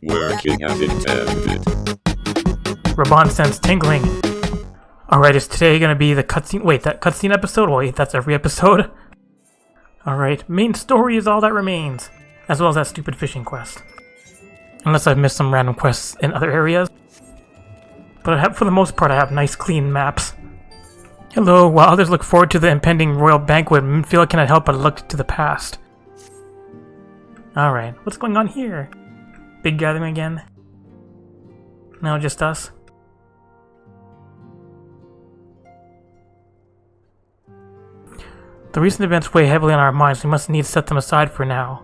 Working as intended. Raubahn sense tingling. Alright, is today gonna be the cutscene? Wait, that cutscene episode? Wait, that's every episode? Alright, main story is all that remains. As well as that stupid fishing quest. Unless I've missed some random quests in other areas. But for the most part, I have nice clean maps. Hello, while others look forward to the impending royal banquet, Minfield cannot help but look to the past. Alright, what's going on here? Big gathering again? No, just us? The recent events weigh heavily on our minds. We must needs set them aside for now.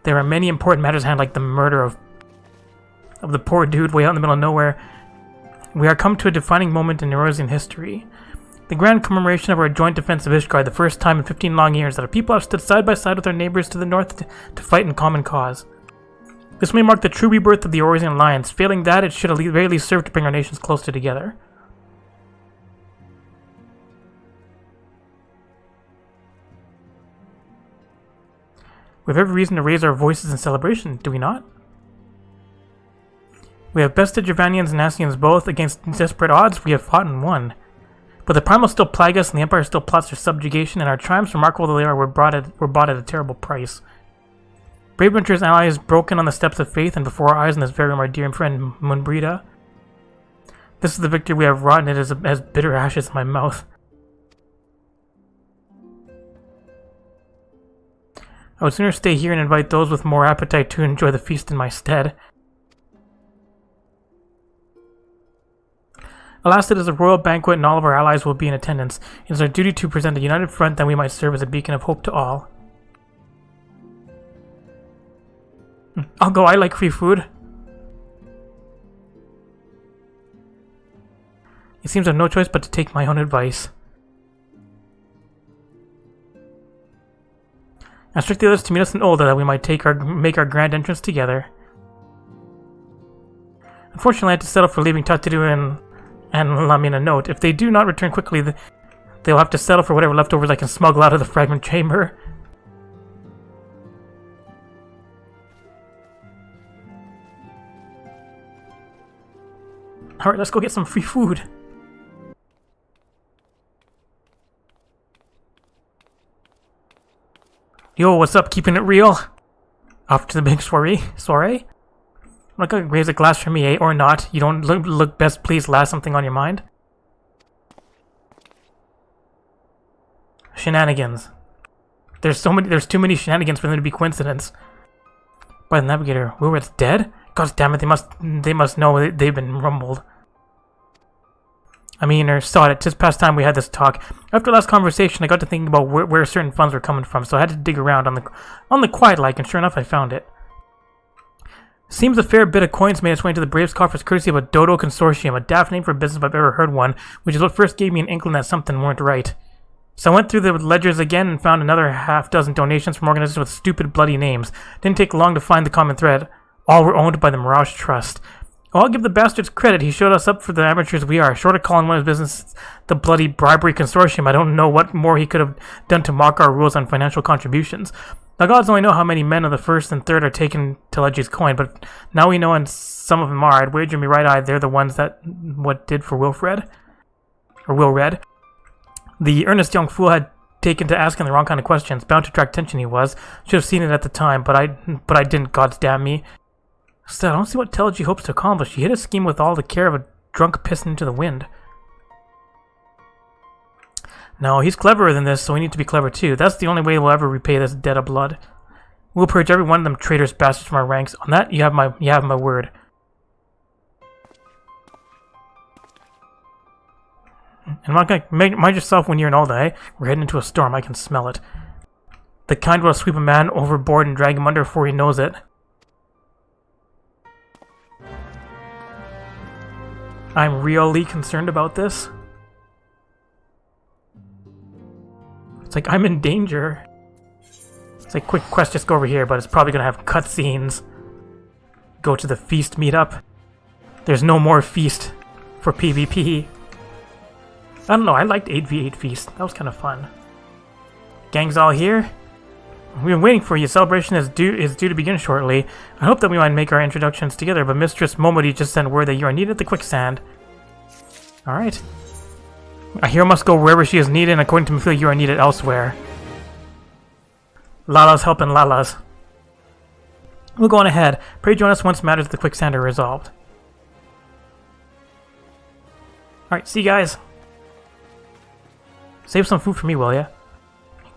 There are many important matters at hand, like the murder of the poor dude way out in the middle of nowhere. We are come to a defining moment in Eurasian history. The grand commemoration of our joint defense of Ishgard, the first time in 15 long years that our people have stood side by side with our neighbors to the north to fight in common cause. This may mark the true rebirth of the Eurasian Alliance. Failing that, it should at the very least serve to bring our nations closer together. We have every reason to raise our voices in celebration, do we not? We have bested Javanians and Ascians both. Against desperate odds, we have fought and won. But the Primal still plague us, and the Empire still plots their subjugation, and our triumphs, remarkable though they are, were bought at a terrible price. Brave Winter's allies broken on the steps of faith, and before our eyes in this very room, our dear friend Munbrida. This is the victory we have wrought, and it is as bitter ashes in my mouth. I would sooner stay here and invite those with more appetite to enjoy the feast in my stead. Alas, it is a royal banquet and all of our allies will be in attendance. It is our duty to present a united front that we might serve as a beacon of hope to all. I'll go, I like free food. It seems I have no choice but to take my own advice. I instruct the others to meet us in Olda that we might make our grand entrance together. Unfortunately, I had to settle for leaving Tatidu and Lamina note. If they do not return quickly, they'll have to settle for whatever leftovers I can smuggle out of the fragment chamber. Alright, let's go get some free food. Yo, what's up? Keeping it real? Off to the big soiree? I'm not gonna raise a glass for me, eh? Or not. You don't look best pleased, last something on your mind? Shenanigans. There's too many shenanigans for them to be coincidence. By the navigator, Wilred's dead? God damn it, they must know they've been rumbled. I mean, or saw it. Just past time we had this talk. After last conversation, I got to thinking about where certain funds were coming from, so I had to dig around on the quiet like, and sure enough, I found it. Seems a fair bit of coins made its way into the Braves' coffers courtesy of a Dodo Consortium, a daft name for a business if I've ever heard one, which is what first gave me an inkling that something weren't right. So I went through the ledgers again and found another half-dozen donations from organizations with stupid bloody names. Didn't take long to find the common thread. All were owned by the Mirage Trust. Oh, I'll give the bastards credit. He showed us up for the amateurs we are. Short of calling one of his business the bloody bribery consortium, I don't know what more he could have done to mock our rules on financial contributions. The gods only know how many men of the first and third are taken to Ledgy's coin, but now we know and some of them are. I'd wager me right eye they're the ones that did for Wilfred. Or Wilred. The earnest young fool had taken to asking the wrong kind of questions. Bound to attract attention he was. Should have seen it at the time, but I didn't, gods damn me. Still, I don't see what Telegy hopes to accomplish. He hit his scheme with all the care of a drunk pissing into the wind. No, he's cleverer than this, so we need to be clever too. That's the only way we'll ever repay this debt of blood. We'll purge every one of them traitorous bastards from our ranks. On that, you have my word. And mind yourself when you're in Alda, eh? We're heading into a storm. I can smell it. The kind will sweep a man overboard and drag him under before he knows it. I'm really concerned about this. It's like I'm in danger. It's like, quick quest, just go over here, but it's probably gonna have cutscenes. Go to the feast meetup. There's no more feast for PvP. I don't know, I liked 8v8 feast. That was kind of fun. Gang's all here. We've been waiting for you. Celebration is due to begin shortly. I hope that we might make our introductions together, but Mistress Momodi just sent word that you are needed at the quicksand. Alright. A hero must go wherever she is needed, and according to Mafia, you are needed elsewhere. Lala's helping Lala's. We'll go on ahead. Pray join us once matters at the quicksand are resolved. Alright, see you guys. Save some food for me, will ya?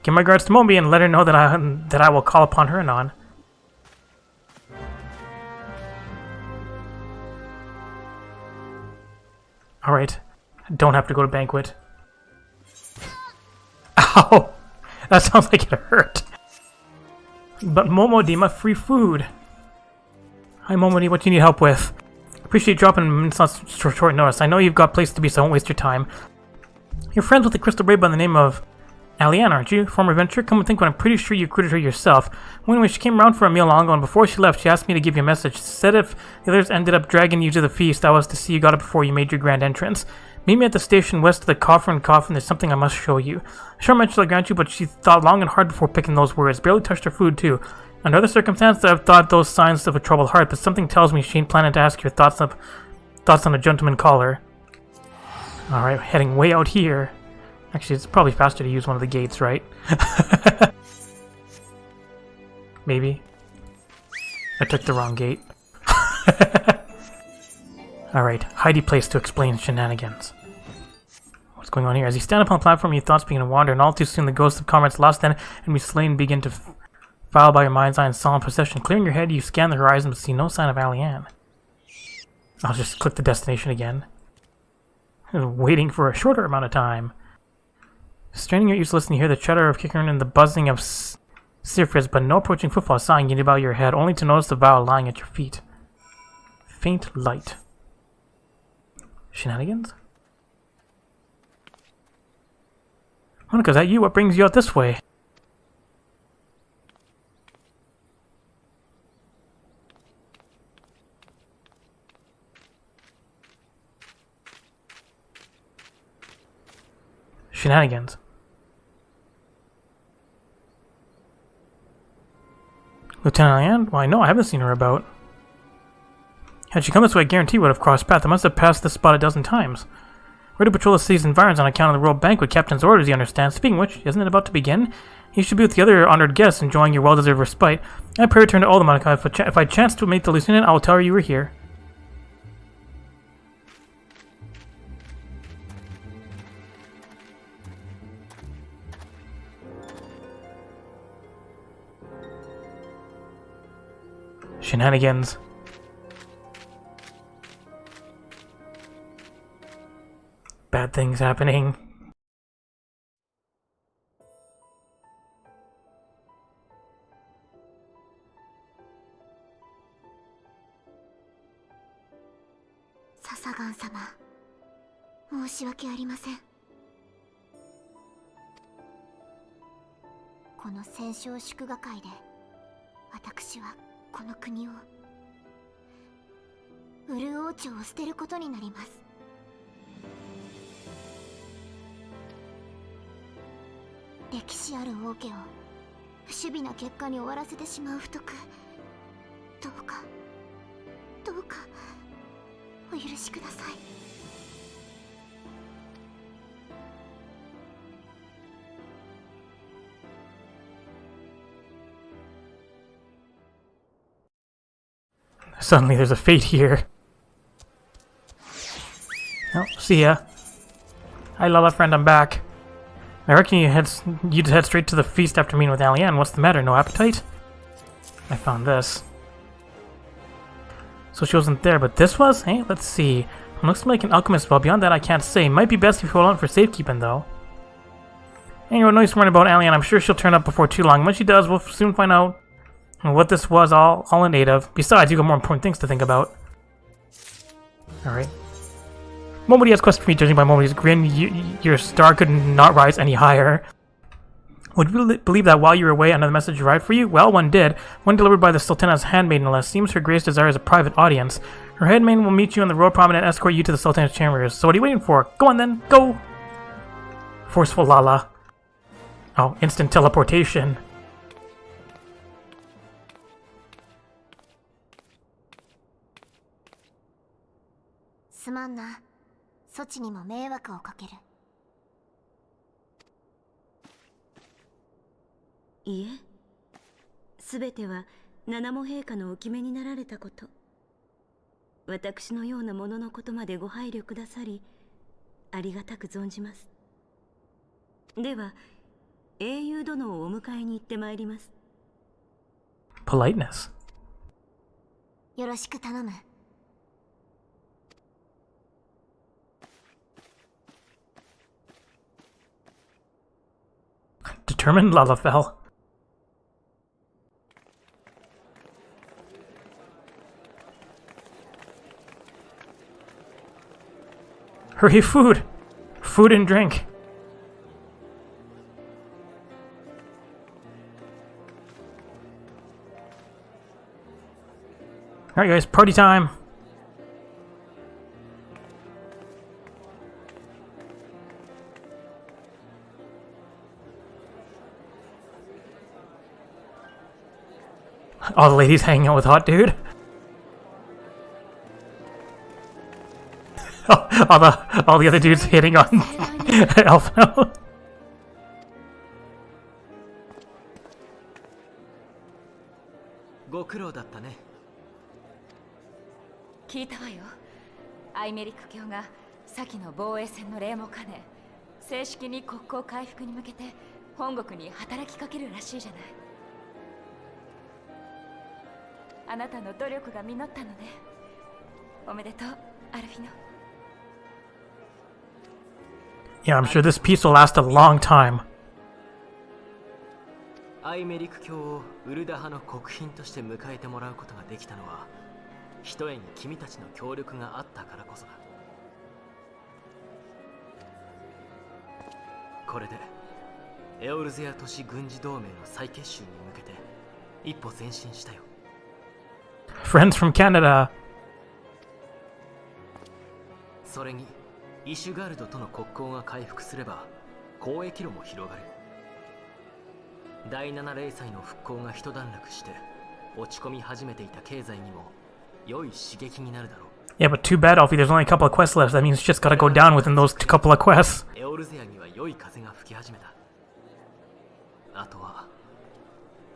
Give my regards to Momi and let her know that I will call upon her anon. Alright. Don't have to go to banquet. Ow! That sounds like it hurt. But Momodi, free food. Hi Momodi, what do you need help with? Appreciate dropping in such short notice. I know you've got places to be, so I won't waste your time. You're friends with the Crystal Braid by the name of Alianne, aren't you? Former adventurer? Come and think, but I'm pretty sure you recruited her yourself. Well, anyway, she came around for a meal long ago, and before she left, she asked me to give you a message. She said if the others ended up dragging you to the feast, I was to see you got it before you made your grand entrance. Meet me at the station west of the Coffin. There's something I must show you. Sure mentioned I'll grant you, but she thought long and hard before picking those words. Barely touched her food, too. Under other circumstances, I've thought those signs of a troubled heart, but something tells me she ain't planning to ask your thoughts on a gentleman caller. Alright, heading way out here. Actually, it's probably faster to use one of the gates, right? Maybe. I took the wrong gate. Alright, Heidi place to explain shenanigans. What's going on here? As you stand upon the platform, your thoughts begin to wander, and all too soon the ghosts of comrades lost then and be slain begin to file by your mind's eye in solemn procession. Clearing your head, you scan the horizon but see no sign of Alianne. I'll just click the destination again. Waiting for a shorter amount of time. Straining your ears to listen, you hear the chatter of Kickern and the buzzing of Sifris, but no approaching footfall sighing you about your head, only to notice the vow lying at your feet. Faint light. Shenanigans? Monica, is that you? What brings you out this way? Shenanigans. Lieutenant Alianne? Why, no, I haven't seen her about. Had she come this way, I guarantee would have crossed path. I must have passed this spot a dozen times. We're to patrol the city's environs on account of the World Banquet. Captain's orders, you understand. Speaking of which, isn't it about to begin? You should be with the other honored guests, enjoying your well-deserved respite. I pray return to Old Monica. If I chance to meet the lieutenant, I will tell her you were here. Shenanigans. Bad things happening. Sasagan様、申し訳ありません。この戦勝祝賀会で、私はこの国を、ウル王朝を捨てることになります。歴史ある王家を不守備な結果に終わらせてしまう不徳、どうかお許しください。Suddenly there's a fate here. Oh, see ya. Hi Lala friend, I'm back. I reckon you'd head straight to the feast after meeting with Alianne. What's the matter? No appetite? I found this. So she wasn't there, but this was? Hey, let's see. Looks like an alchemist spell. Beyond that, I can't say. Might be best if you hold on for safekeeping, though. Anyway, no use to worry about Alianne. I'm sure she'll turn up before too long. When she does, we'll soon find out what this was all in aid of. Besides, you've got more important things to think about. Alright. Momodi has questions for me, judging by Momodi's grin. Your star could not rise any higher. Would you believe that while you were away, another message arrived for you? Well, one did. One delivered by the Sultana's handmaid, no less. Seems her grace desires a private audience. Her handmaid will meet you in the royal promenade and escort you to the Sultana's chambers. So what are you waiting for? Go on then, go! Forceful Lala. Oh, instant teleportation. すまんな。そちにも迷惑をかける。いえ、すべては七も陛下のお決めになられたこと。私のようなもののことまでご配慮くださり、ありがたく存じます。では、英雄殿をお迎えに行ってまいります。Politeness. よろしく頼む。Determined Lalafell. Hurry, food! Food and drink. Alright guys, party time! All the ladies hanging out with Hot Dude. all the other dudes hitting on Alpha. ご苦労だったね。聞いたわよ。アイメリック卿が先の防衛戦の礼も兼ね、正式に国交回復に向けて本国に働きかけるらしいじゃない。あなたの努力が実ったのね。おめでとう、アルフィノ。Yeah, I'm sure this peace will last a long time. アイメリク卿をウルダ派の国賓として迎えてもらうことができたのは、ひとえに君たちの協力があったからこそだ。これでエオルゼア都市軍事同盟の再結集に向けて一歩前進したよ。Friends from Canada. それにイシュガルドとの国交が回復すれば交易路も広がる。第7零祭の復興が一段落して落ち込み始めていた経済にも良い刺激になるだろう。 Yeah, but too bad, Alfie, there's only a couple of quests left. That means it's just gotta go down within those couple of quests. エオルゼアには良い風が吹き始めた。あとは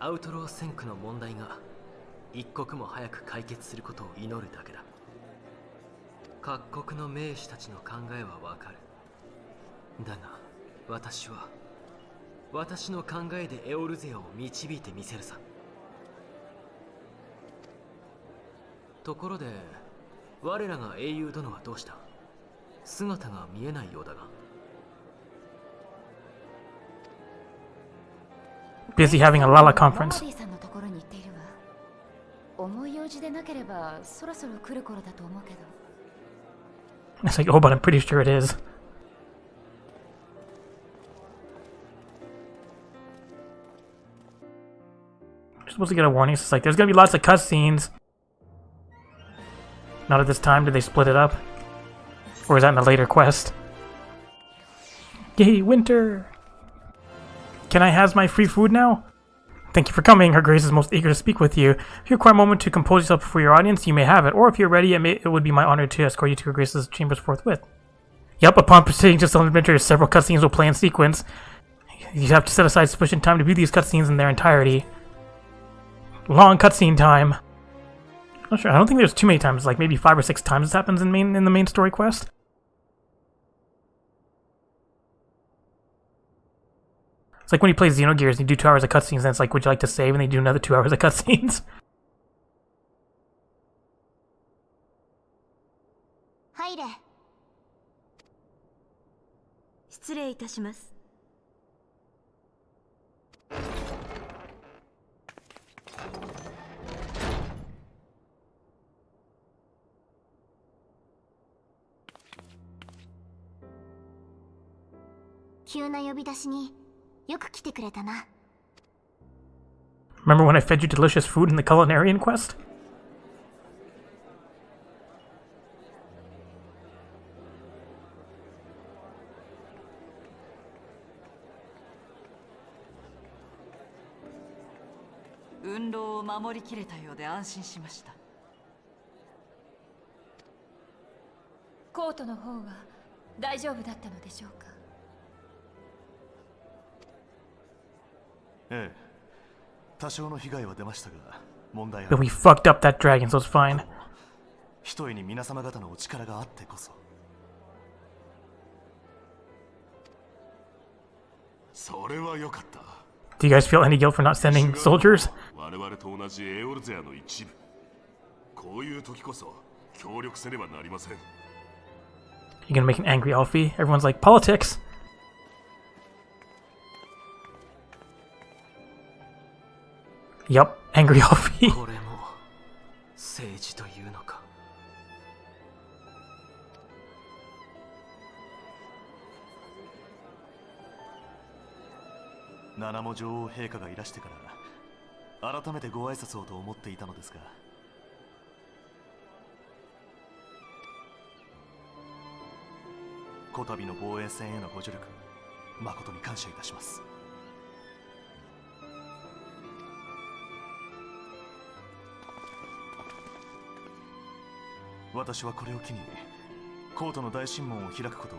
アウトロー戦区の問題が一刻も早く解決することを祈るだけだ。各国の名士たちの考えはわかる。だが私は私の考えでエオルゼアを導いてみせるさ。ところで我らが英雄殿はどうした？姿が見えないようだが。Busy having a Lala マ conference. ディさんのところに行っているわ。重い用事でなければそろそろ来る頃だと思うけど。It's like, oh, but I'm pretty sure it is. You're supposed to get a warning. It's like, there's gonna be lots of cutscenes. Not at this time. Did they split it up? Or is that in a later quest? Yay, winter! Can I have my free food now? Thank you for coming. Her Grace is most eager to speak with you. If you require a moment to compose yourself before your audience, you may have it. Or if you're ready, it would be my honor to escort you to Her Grace's chambers forthwith. Yep, upon proceeding to some adventure, several cutscenes will play in sequence. You have to set aside sufficient time to view these cutscenes in their entirety. Long cutscene time. Not sure. I don't think there's too many times. Like maybe 5 or 6 times this happens in the main story quest. It's like when you play Xenogears and you do 2 hours of cutscenes, and it's like, would you like to save? And they do another 2 hours of cutscenes. 入れ。失礼いたします。急な呼び出しによく来てくれたな。Remember when I fed you delicious food in the Culinarian quest? 運動を守りきれたようで安心しました。コートの方は大丈夫だったのでしょうか。ええ、多少の被害は出ましたが、問題は But we fucked up that dragon, so it's fine. ひとえに皆様方のお力があってこそ。それは良かった。Do you guys feel any guilt for not sending soldiers? 我々と同じエオルゼアの一部。こういう時こそ協力せねばなりません。You're gonna make an angry Alfie? Everyone's like, politics! Yup, angry Alfie. これも政治というのか。七も女王陛下がいらしてから改めてご挨拶をと思っていたのですが、こたびの防衛戦へのご助力、誠に感謝いたします。私はこれを機にコートの大神門を開くことを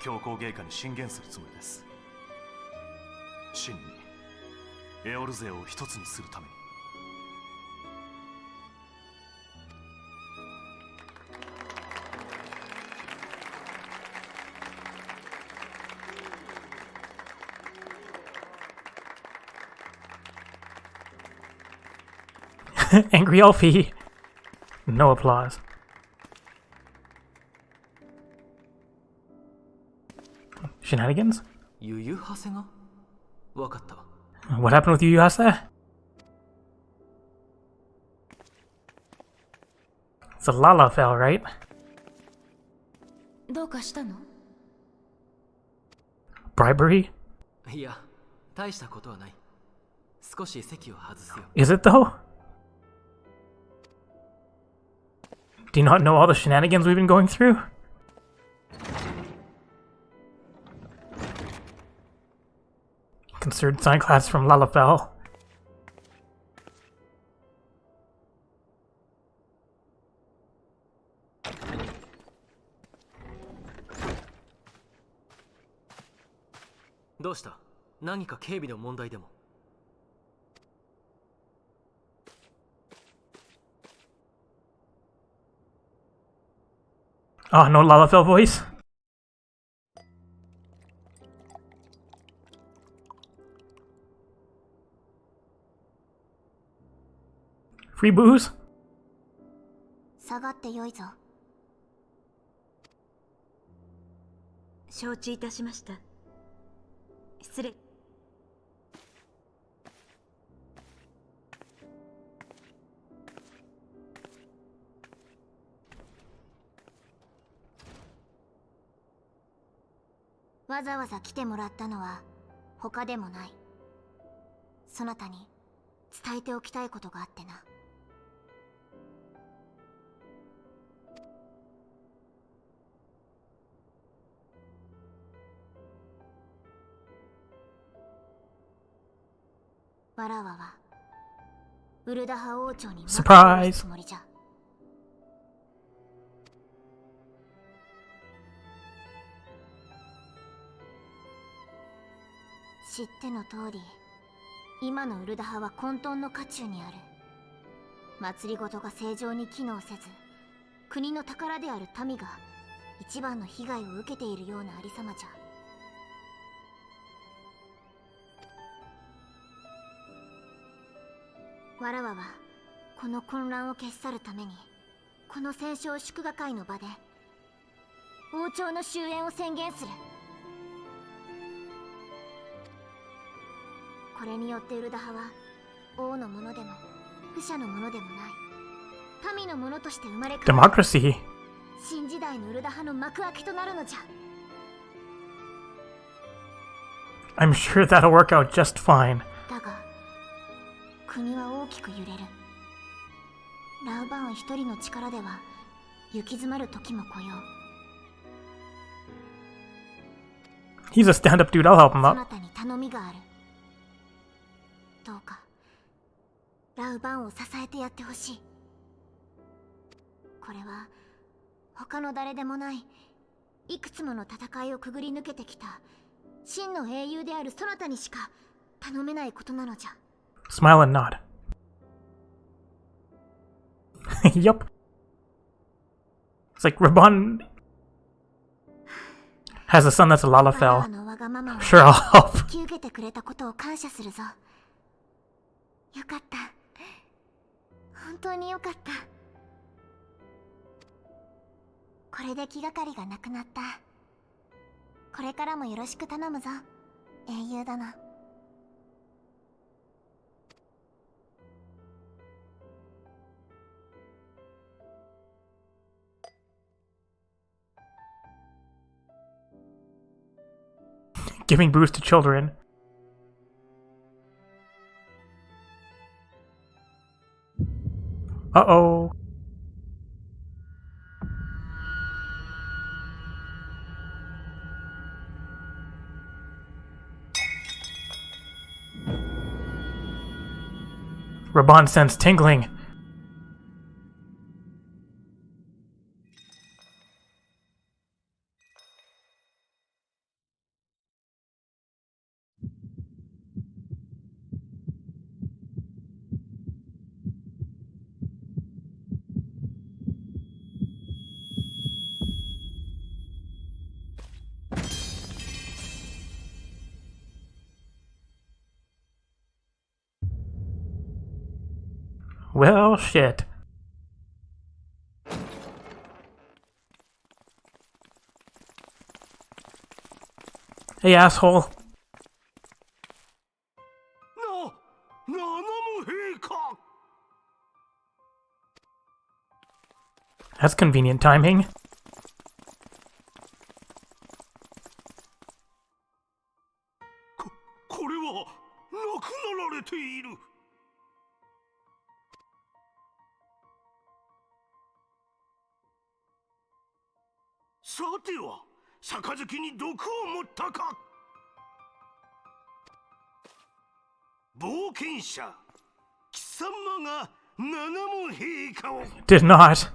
教皇陛下に進言するつもりです。真にエオルゼを一つにするために。Angry Alfie. No applause. Shenanigans? ユユハセがわかった。 What happened with Yuyasa? It's a Lalafell, right? どうかしたの？ Bribery? いや、大したことはない。少し席を外すよ。 Is it though? Do you not know all the shenanigans we've been going through? Concerned sign class from Lalafell. What? どうした？何か警備の問題でも。 Oh, no Lalafell voice? Free booze? 下がってよいぞ。承知いたしました。失礼。わざわざ来てもらったのは他でもない。そなたに伝えておきたいことがあってな。わらわはウルダハ王朝にサプライズつもりじゃ。知っての通り、今のウルダハは混沌の渦中にある。祭りごとが正常に機能せず、国の宝である民が一番の被害を受けているようなありさまじゃ。わらわはこの混乱を消し去るために、この戦勝祝賀会の場で王朝の終焉を宣言する。これによってウルダハは王のものでも不者のものでもない民のものとして生まれ変わる Democracy. 新時代のウルダハの幕開けとなるのじゃ。 I'm sure that'll work out just fine. だが国は大きく揺れる。ラウバーン一人の力では行き詰まる時も来よう。 He's a stand-up dude, I'll help him そ out. なたに頼みがある。どうかラウバーンを支えてやってほしい。これは他の誰でもないいくつもの戦いをくぐり抜けてきた真の英雄であるそなたにしか頼めないことなのじゃ。 Smile and nod. Yup. It's like Raubahn has a son that's a Lalafell. のわがままを Sure, I'll help. 引き受けてくれたことを感謝するぞ。よかった。本当によかった。これで気がかりがなくなった。これからもよろしく頼むぞ、英雄殿。Giving booze to children. Uh-oh. Raubahn sense tingling. Well, shit. Hey, asshole. That's convenient timing. これは亡くなられている。さては杯に毒を持ったか。冒険者貴様が七門陛下を。 Did not.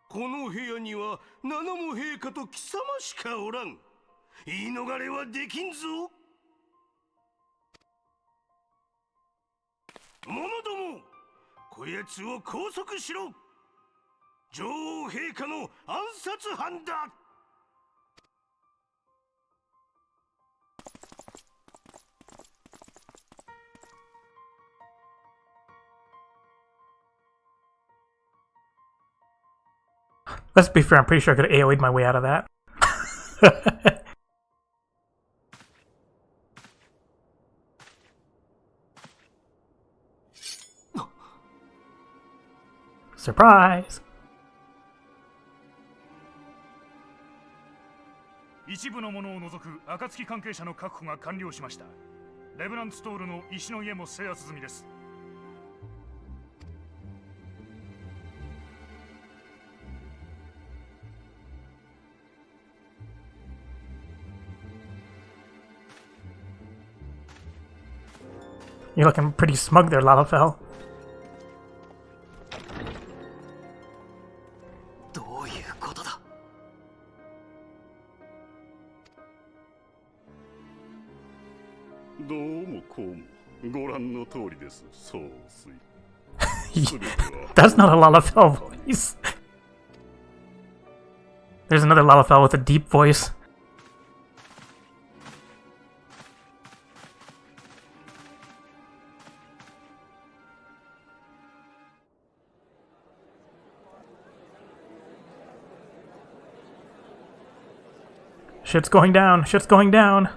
この部屋には七門陛下と貴様しかおらん。言い逃れはできんぞ。者ども、こやつを拘束しろ。女王陛下の暗殺犯だ。Let's be fair, I'm pretty sure I could have AoE'd my way out of that. Surprise! 一部の者を除く暁関係者の確保が完了しました。レブナンツトールの石の家も制圧済みです。You're looking pretty smug there, Lalafell. どういうことだ。どうもこうもご覧の通りです。総帥。 That's not a Lalafell voice. There's another Lalafell with a deep voice. Shit's going down. Shit's going down.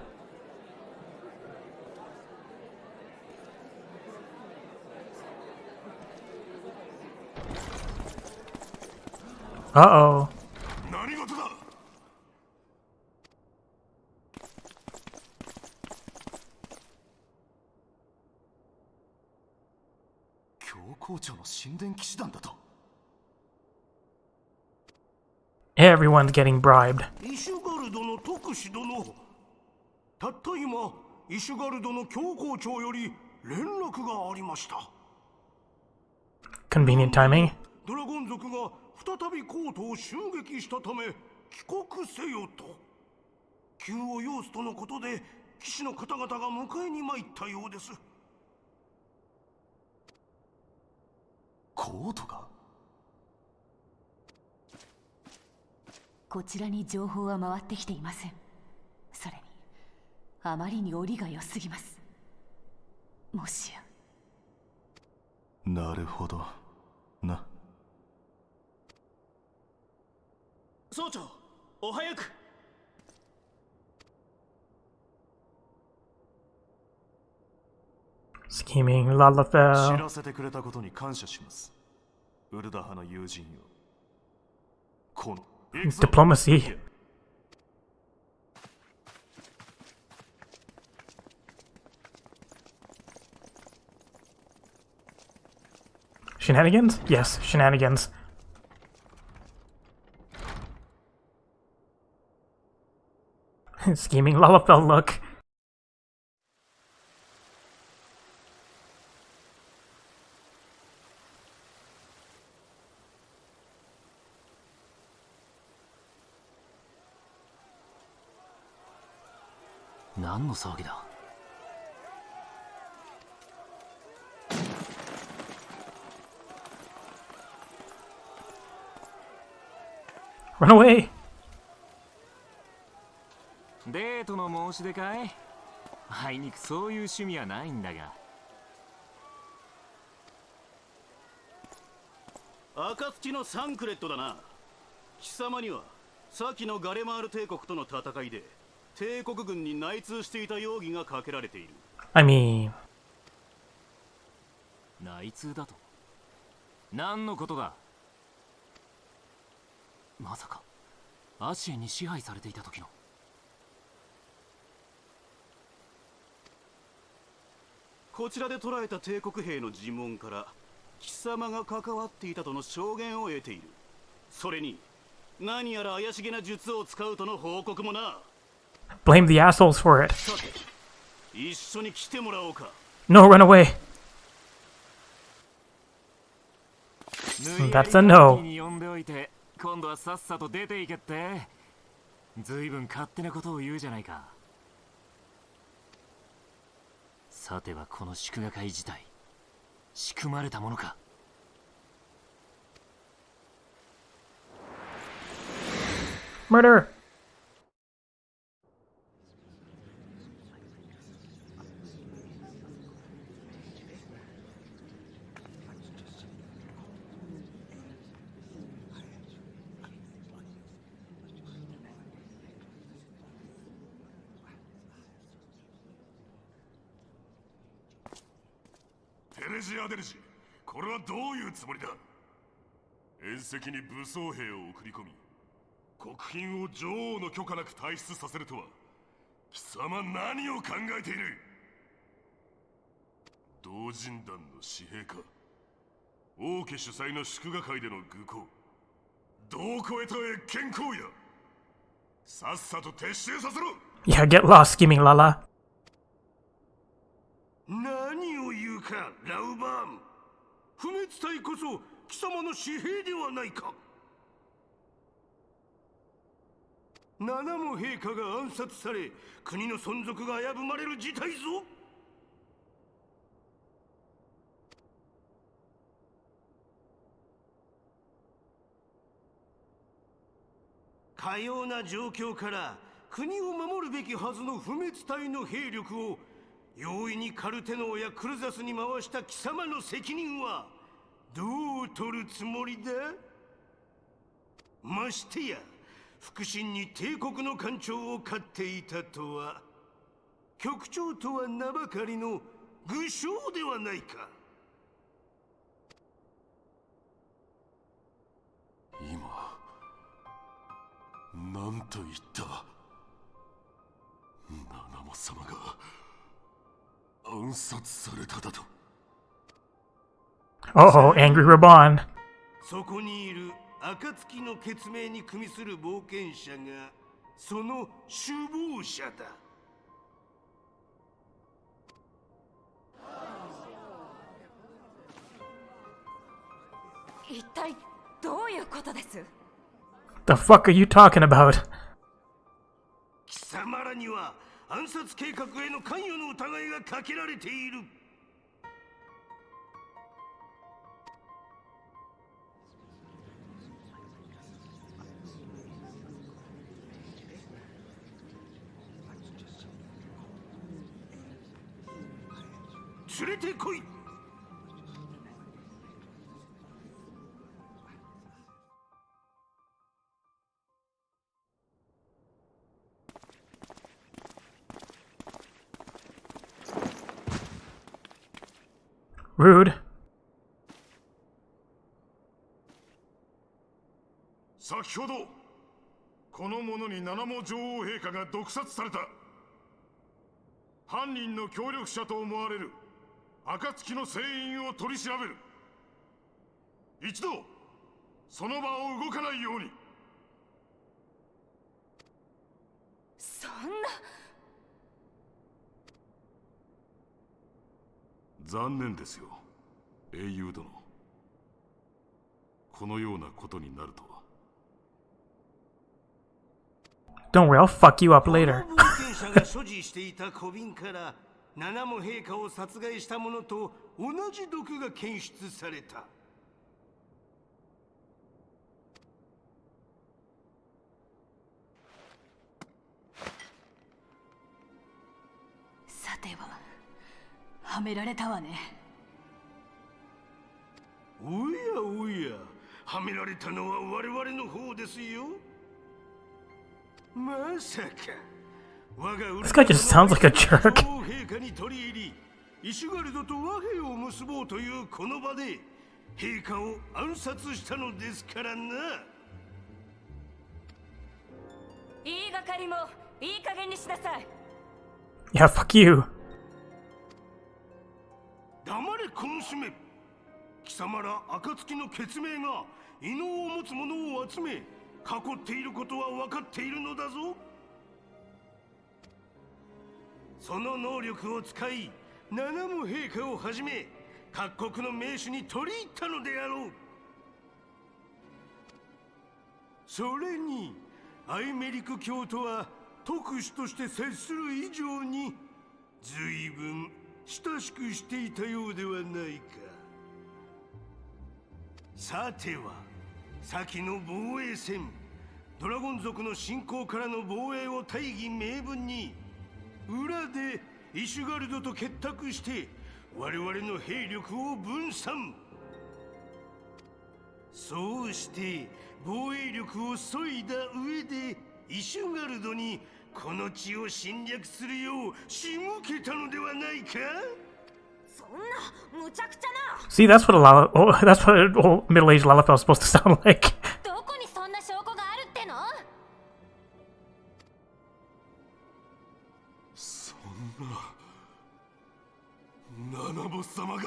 Uh-oh. 何事だ。教皇庁の神殿騎士団だと。 Everyone's getting bribed. イシュガルドの特使殿。たった今、イシュガルドの教皇庁より連絡がありました。 Convenient timing. ドラゴン族が再びコートを襲撃したため帰国せよと。急を要すとのことで騎士の方々が迎えに参ったようです。コートが？こちらに情報は回ってきていません。それにあまりに折が良すぎます。もしや。なるほどな。総長、お早く。Scheming 知 Lalafell. らせてくれたことに感謝します。ウルダ派の友人よ。この Diplomacy. Shenanigans? Yes, shenanigans. Scheming Lalafell look. Run away! デートの申し出かい？あいにくそういう趣味はないんだが。暁のサンクレットだな。貴様には先のガレマール帝国との戦いで帝国軍に内通していた容疑がかけられている。I mean... 内通だと？何のことだ？まさかアシエに支配されていた時の。こちらで捕らえた帝国兵の尋問から貴様が関わっていたとの証言を得ている。それに何やら怪しげな術を使うとの報告もな。 Blame the assholes for it. さて一緒に来てもらおうか。 No, run away! That's a no. 呼んでおいて今度はさっさと出ていけって。ずいぶん勝手なことを言うじゃないか。さてはこの祝賀会自体仕組まれたものか。Murder! Terejiアデルジ、これはどういうつもりだ？縁石に武装兵を送り込み、国賓を女王の許可なく退出させるとは、貴様何を考えている？同人団の私兵か？王家主催の祝賀会での愚行、どこへと越権行為だ。さっさと撤収させろ。 Yeah, get lost, scheming Lala. 何を言うか、ラウバーン。不滅隊こそ貴様の私兵ではないか。七も陛下が暗殺され、国の存続が危ぶまれる事態ぞ。かような状況から国を守るべきはずの不滅隊の兵力を容易にカルテノーやクルザスに回した貴様の責任はどう取るつもりだ？ましてや腹心に帝国の艦長を飼っていたとは、局長とは名ばかりの愚将ではないか。今何と言った？七も様が暗殺されただと。 Uh-oh, angry Raubahn. そこにいる暁の決命に組みする冒険者がその首謀者だ。一体どういうことです？ The fuck are you talking about? 貴様らには暗殺計画への関与の疑いがかけられている。連れてこい。Rude. 先ほどこの者に七も女王陛下が毒殺された。犯人の協力者と思われる暁の船員を取り調べる。一度その場を動かないように。そんな。残念ですよ、英雄殿。このようなことになるとは。Don't worry, I'll fuck you up later. 冒険者が所持していた小瓶から七も陛下を殺害したものと同じ毒が検出された。さてははめられたわね。おやおや、はめられたのは我々の方ですよ。まさか我が This guy just sounds like a jerk. 陛下に取り入りイシュガルドと和平を結ぼうというこの場で陛下を暗殺したのですからな。言いがかりもいい加減にしなさい。Yeah, fuck you. 黙れこの娘。貴様ら暁の血命が異能を持つ者を集め囲っていることは分かっているのだぞ。その能力を使い七も陛下をはじめ各国の名手に取り入ったのであろう。それにアイメリク教とは特使として接する以上に随分親しくしていたようではないか。さては先の防衛戦、ドラゴン族の侵攻からの防衛を大義名分に裏でイシュガルドと結託して我々の兵力を分散。そうして防衛力を削いだ上でイシュガルドにこの地を侵略するよう仕向けたのではないか。そんな無茶苦茶な。 See, that's what that's what an old middle-aged Lalafell is supposed to sound like. どこにそんな証拠があるっての？そんな七ボス様が。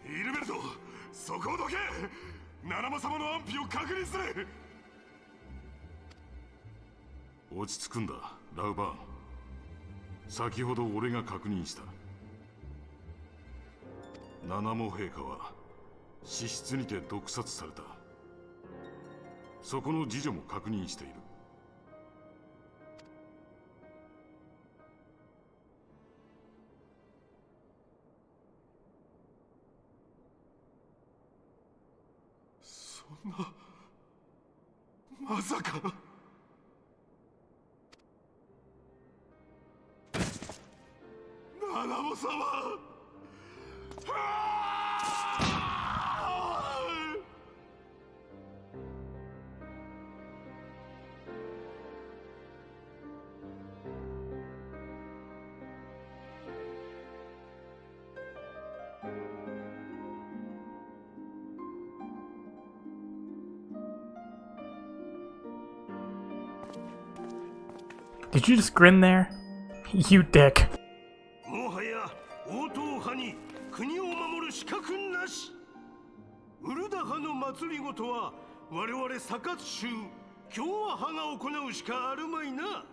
イルベルト、そこをどけ。七ボ様の安否を確認する。落ち着くんだ、ラウバーン。先ほど俺が確認した。七も陛下は死室にて毒殺された。そこの次女も確認している。そんな、まさか。七ボ様。Did you just grin there? You dick. もはや王党派に国を守る資格なし。ウルダ派の祭りごとは我々サカツ州共和派が行うしかあるまいな。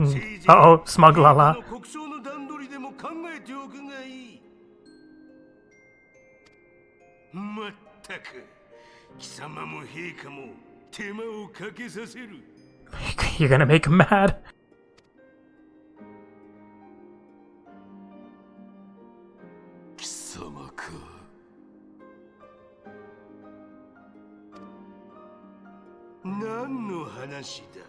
Uh-oh, smug Lala. 国葬の段取りでも考えておくがいい。まったく、貴様も陛下も手間をかけさせる。You're gonna make him mad. 貴様か。何の話だ。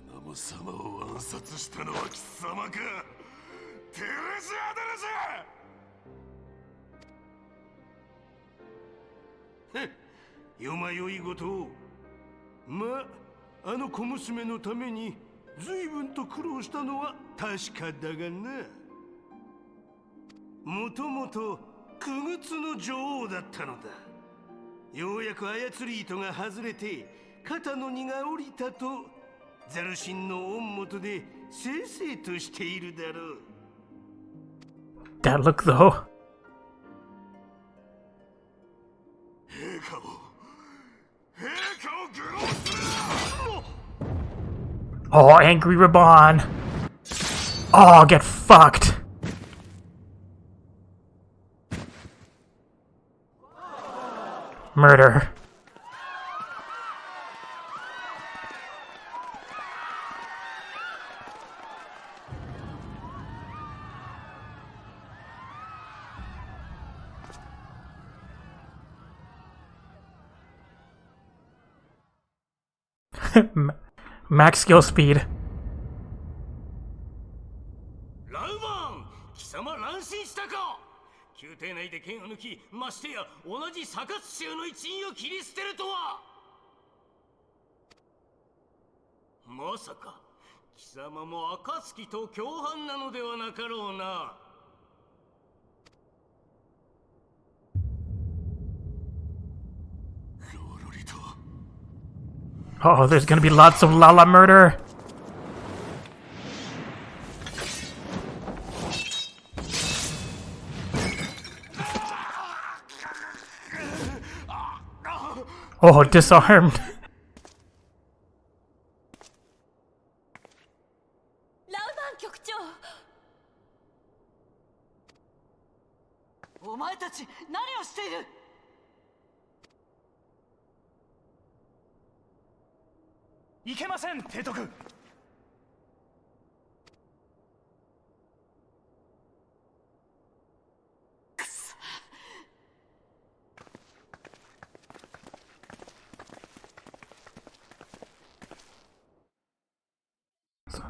ナナム様を暗殺したのは貴様か。テレジアデレジ。よまよいごと。まあ、あの小娘のために随分と苦労したのは確かだがな。もともと傀儡の女王だったのだ。ようやく操り糸が外れて肩の荷が下りたとザルシンの恩元でせいせいとしているだろう。That look though. 陛下を愚弄するな。 Oh, angry Raubahn. Oh, get fucked. Murder. Max skill speed. ラウバーン、貴様乱心したか。宮廷内で剣を抜き、ましてや同じサカツ州の一員を切り捨てるとは。まさか貴様も暁と共犯なのではなかろうな。Oh, there's gonna be lots of Lala murder. Oh, disarmed. ラウバン局長、お前たち何をしている。いけません、提督。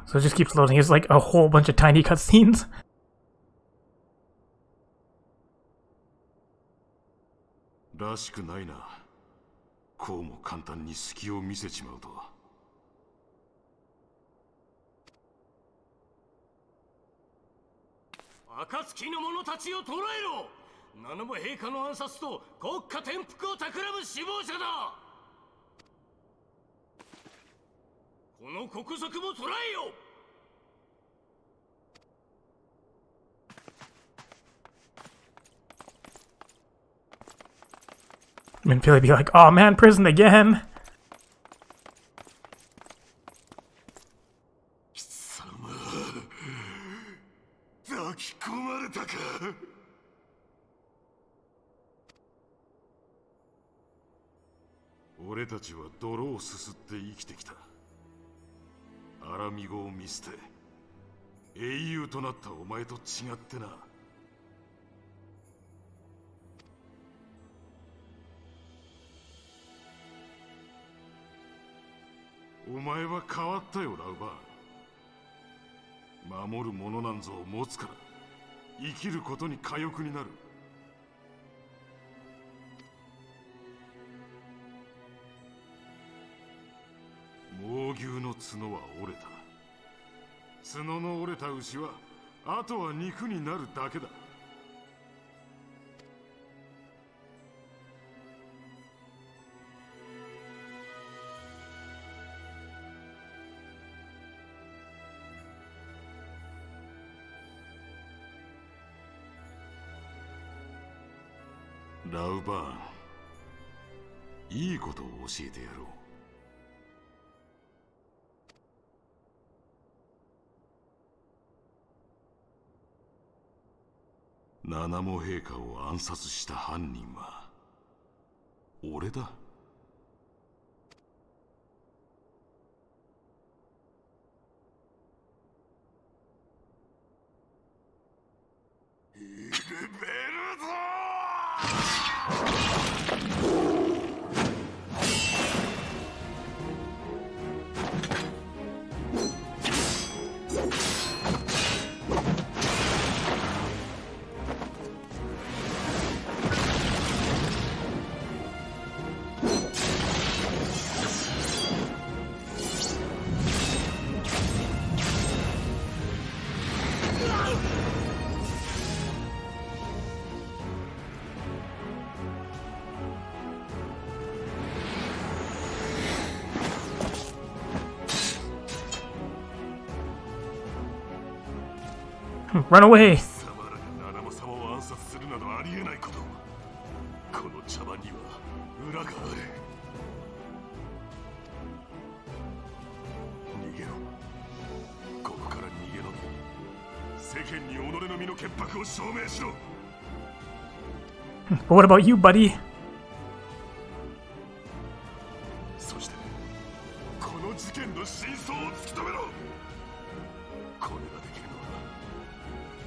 So it just keeps loading. It's like a whole bunch of tiny cutscenes. らしくないな。こうも簡単に隙を見せちまうとは。暁の者たちを捕らえろ。七も陛下の暗殺と国家転覆を企む首謀者だ。この国賊も捕らえよ。And Philly be like, oh man, prison again. 貴様、抱き込まれたか。俺たちは泥をすすって生きてきた。アラミゴを見捨て英雄となったお前と違ってな。お前は変わったよ、ラウバーン。守る者なんぞを持つから生きることに寡欲になる。猛牛の角は折れた。角の折れた牛はあとは肉になるだけだ。ラウバーン、いいことを教えてやろう。七母陛下を暗殺した犯人は俺だ。Run away! 貴様らが七母様を暗殺するなどありえないこと。この茶番には裏がある。逃げろ。ここから逃げ延び、世間に己の身の潔白を証明しろ。But what about you, buddy? そしてこの事件の真相を突き止めろ。これができるのは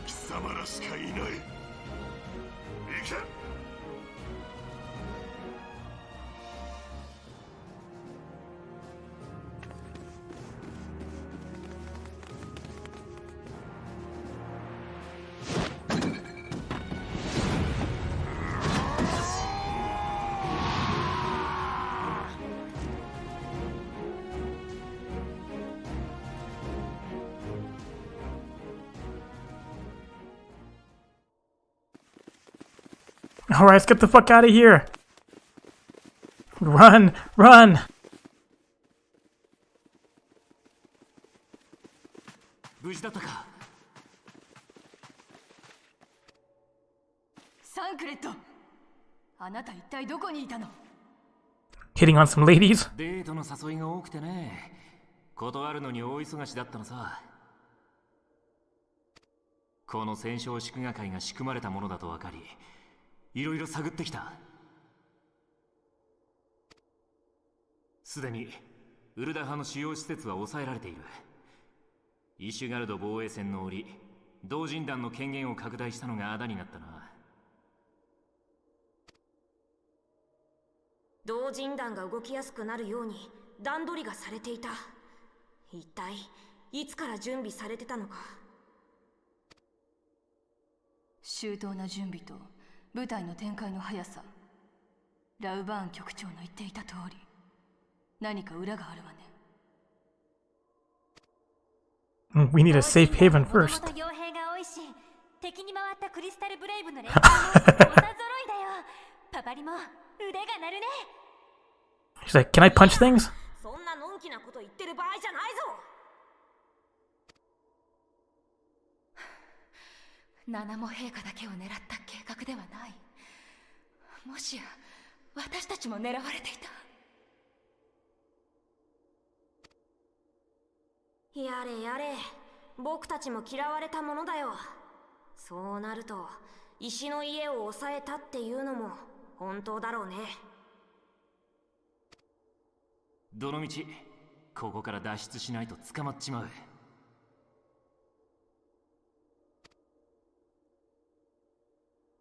貴様らしかいない。行け。Alright, let's get the fuck out of here! Run! Run! 無事だったか。サンクレット、あなた一体どこにいたの？ Hitting on some ladies? デートの誘いが多くてね、断るのに大忙しだったのさ。この戦勝祝賀会が仕組まれたものだと分かり、いろいろ探ってきた。すでにウルダ派の主要施設は抑えられている。イシュガルド防衛戦の折、同人団の権限を拡大したのがあだになったな。同人団が動きやすくなるように段取りがされていた。一体いつから準備されてたのか。周到な準備と部隊の展開の速さ。ラウバーン局長の言っていた通り、何か裏があるわね。We need a safe haven first. 傭兵が多いし、敵に回ったクリスタルブレイブの連中も大揃いだよ。パパリも腕が鳴るね。He's like, can I punch things? そんなのんきなこと言ってる場合じゃないぞ。七母陛下だけを狙った計画ではない。もしや私たちも狙われていた。やれやれ、僕たちも嫌われたものだよ。そうなると石の家を抑えたっていうのも本当だろうね。どのみちここから脱出しないと捕まっちまう。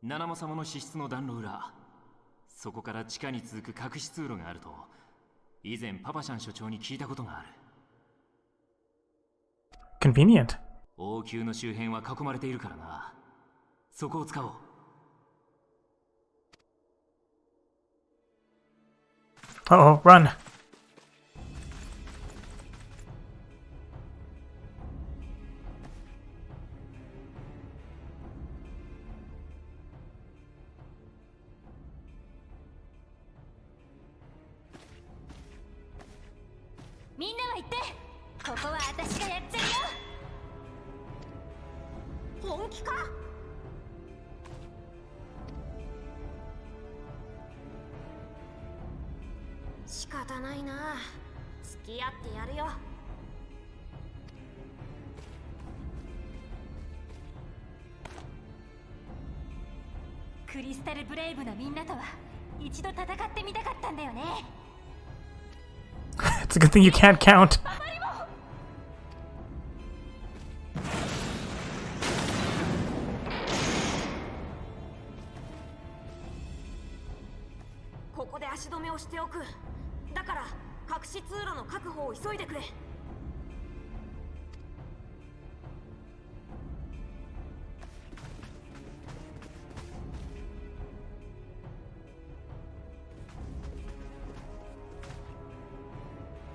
七母様の資質の暖炉裏、そこから地下に続く隠し通路があると以前パパシャン所長に聞いたことがある。Convenient. 王宮の周辺は囲まれているからな。そこを使おう。Uh-oh, run. みんなは言って、ここは私がやっちゃうよ。本気か？仕方ないな。付き合ってやるよ。クリスタルブレイブのみんなとは一度戦ってみたかったんだよね。It's a good thing you can't count. ここで足止めをしておく。だから隠し通路の確保を急いでくれ。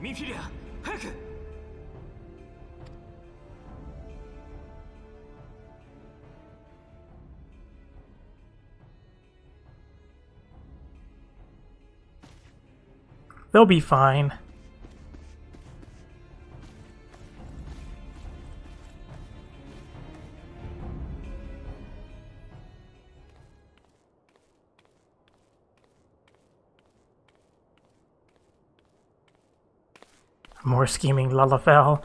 ミンフィリア、早く。They'll be fine. More scheming Lalafell.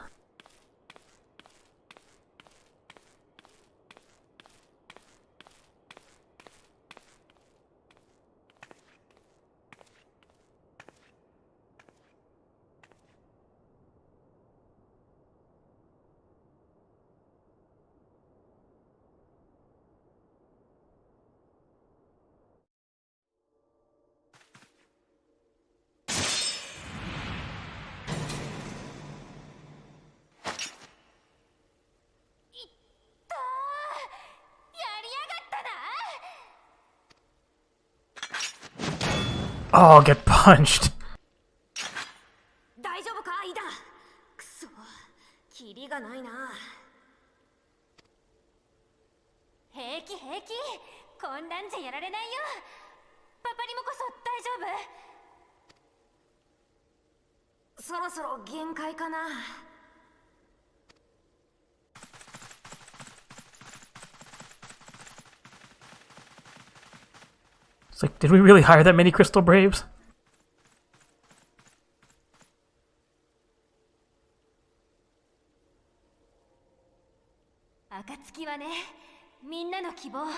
Oh, get punched. 大丈夫か、イダ。くそ、キリがないな。平気平気、こんなんじゃやられないよ。パパリもこそ大丈夫？そろそろ限界かな。It's like, did we really hire that many Crystal Braves? 暁はね、みんなの希望。アラ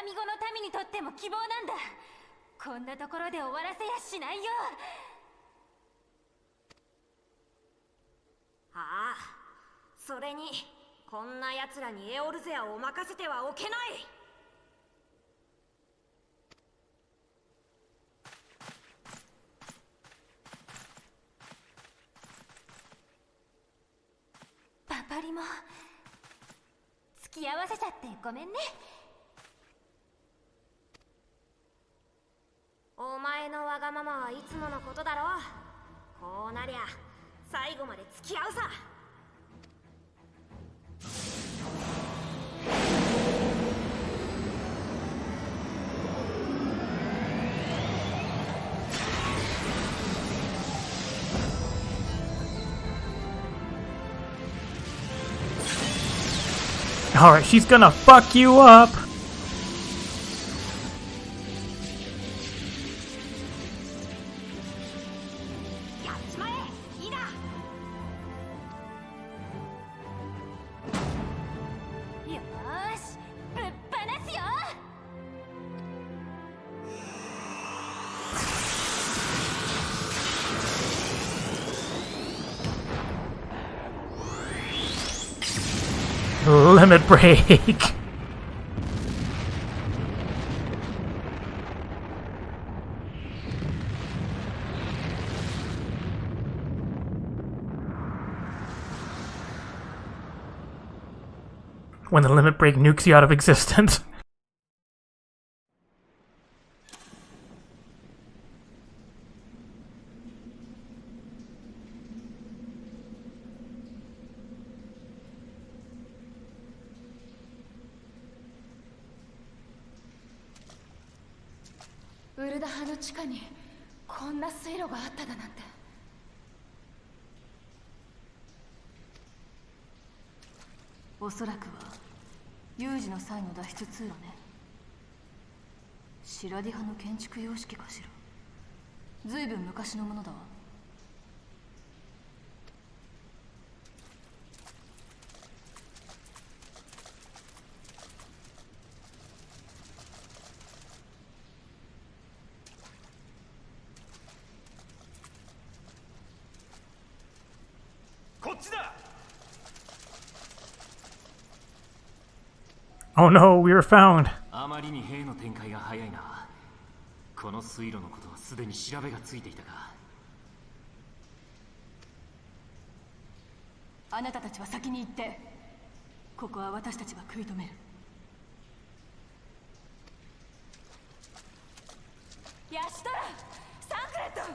ミゴの民にとっても希望なんだ。こんなところで終わらせやしないよ。ああ、それにこんな奴らにエオルゼアを任せてはおけない。パパリも付き合わせちゃってごめんね。お前のわがままはいつものことだろう。こうなりゃ最後まで付き合うさ。Alright, she's gonna fuck you up! Limit break! When the limit break nukes you out of existence. Uldahaの地下にこんな水路があっただなんて。おそらくは有事の際の脱出通路ね。シラディ派の建築様式かしら。ずいぶん昔のものだわ。こっちだ。 Oh no, we were found. あまりに兵の展開が早いな。この水路のことはすでに調べがついていたか。あなたたちは先に行って、ここは私たちが食い止める。ヤシトラ、サンクレット。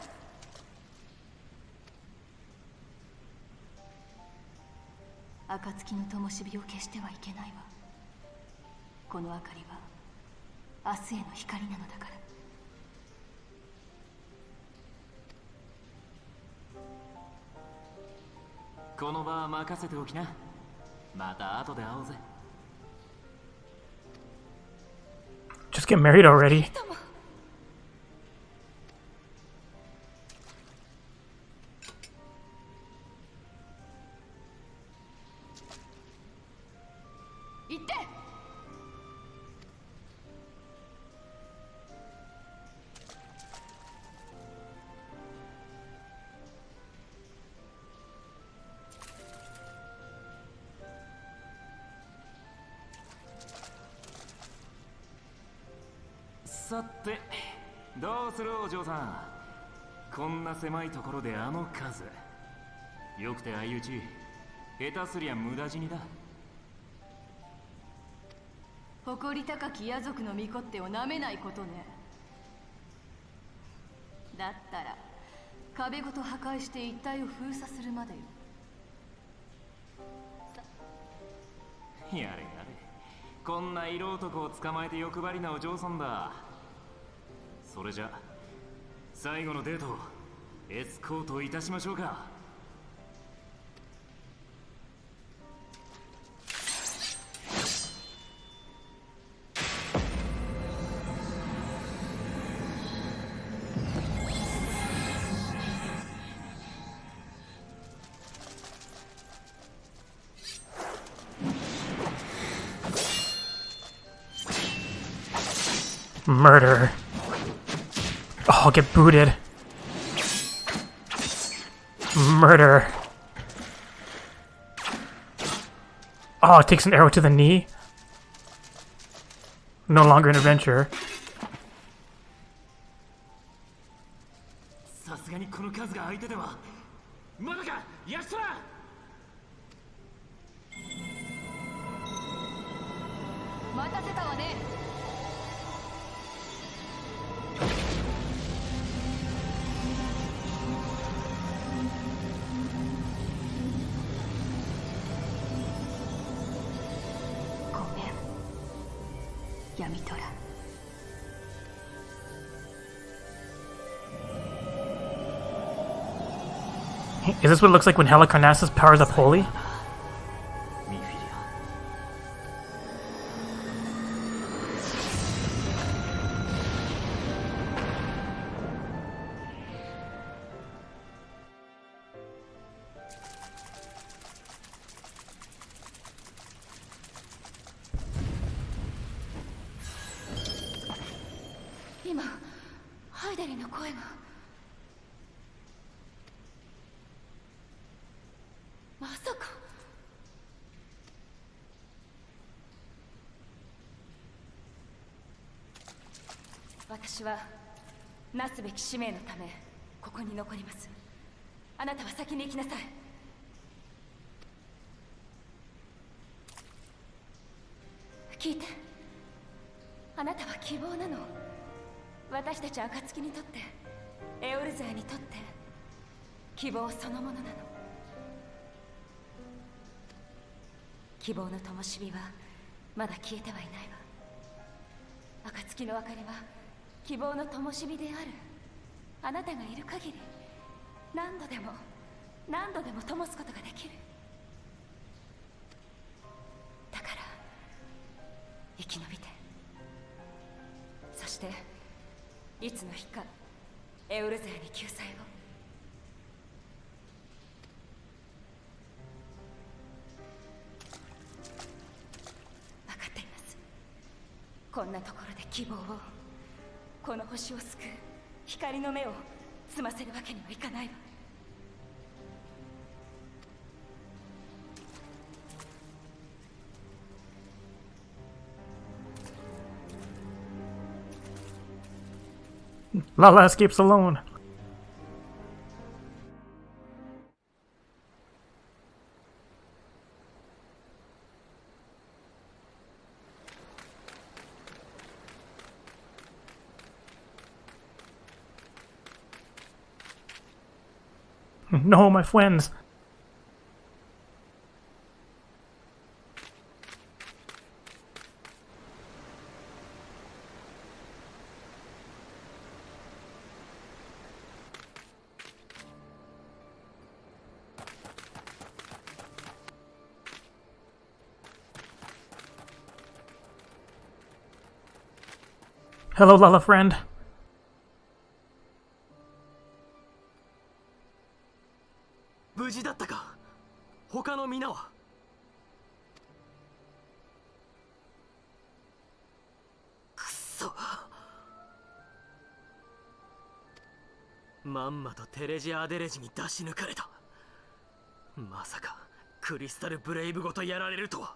暁の灯火を消してはいけないわ。この明かりは明日への光なのだから。この場は任せておきな。また後で会おうぜ。 Just get married already. 行って。さて、どうするお嬢さん。こんな狭いところであの数。よくて相打ち、下手すりゃ無駄死にだ。誇り高き野族の御子手をなめないことね。だったら壁ごと破壊して一帯を封鎖するまでよ。やれやれ、こんな色男を捕まえて欲張りなお嬢さんだ。それじゃ最後のデートをエスコートいたしましょうか。Murder. Oh, I'll get booted. Murder. Oh, it takes an arrow to the knee. No longer an adventure. さすがにこの数が相手では。まだか、ヤシトラ。待たせたわね。ごめん、闇虎。Is this what it looks like when Helicarnassus powers up Holy? ミフィリア。今ハイデリの声が。まさか。私はなすべき使命のためここに残ります。あなたは先に行きなさい。聞いて、あなたは希望なの。私たち暁にとって、エオルゼアにとって希望そのものなの。希望の灯火はまだ消えてはいないわ。暁の明かりは希望の灯火である。あなたがいる限り何度でも灯すことができる。だから生き延びて、そしていつの日かエウルゼアに救済を。分かっています。こんなところで希望を、この星を救う光の目を摘ませるわけにはいかないわ。Lala escapes alone. No, my friends. Hello, Lala friend. 無事だったか。他の皆は。くそ。まんまとテレジア・アデレジに出し抜かれた。まさかクリスタル・ブレイブごとやられるとは。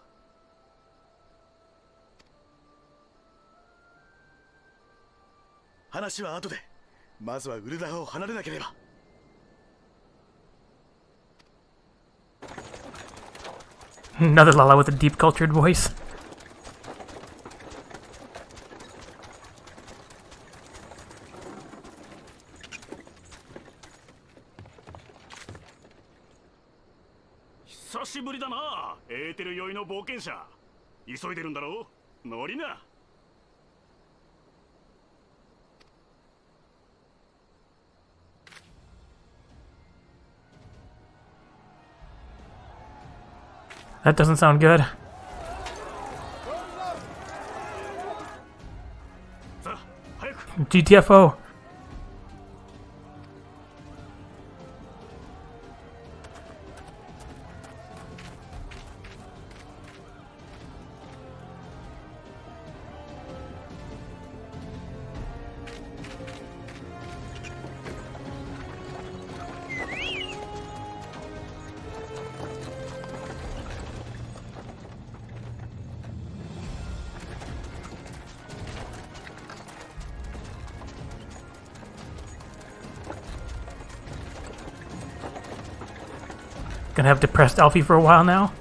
話は後で。まずはウルダハを離れなければ。Another Lala with a deep cultured voice.久しぶりだな、エーテル酔いの冒険者。急いでるんだろう。乗りな。That doesn't sound good. GTFO. Gonna have depressed Alphy for a while now.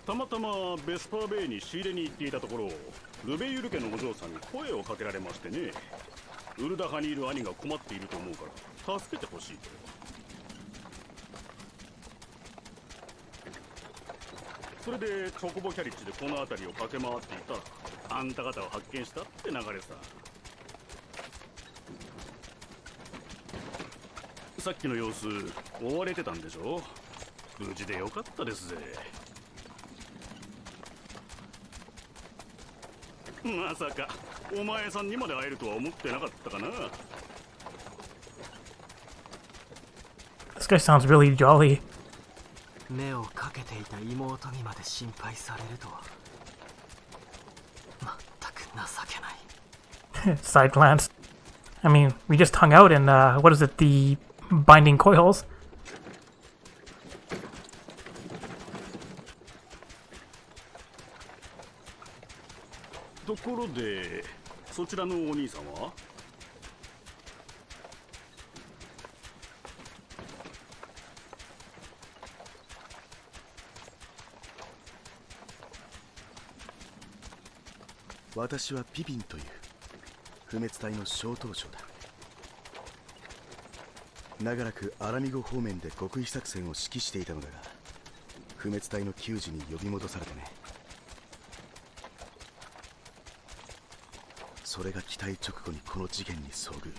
たまたまベスパーベイに仕入れに行っていたところ、ルベユル家のお嬢さんに声をかけられましてね。ウルダハにいる兄が困っていると思うから助けてほしいと。それでチョコボキャリッジでこの辺りを駆け回っていたら、あんた方を発見したって流れさ。さっきの様子追われてたんでしょ。無事でよかったですぜ。まさかお前さんにまで会えるとは思ってなかったかな。 This guy sounds really jolly. 目をかけていた妹にまで心配されるとは。まったく情けない。 Side glance. I mean, we just hung out in, what is it, the binding coils? ところで、そちらのお兄さんは？私はピピンという不滅隊の小隊長だ。長らくアラミゴ方面で極秘作戦を指揮していたのだが、不滅隊の給仕に呼び戻されてね。それが機体直後にこの事件に遭遇。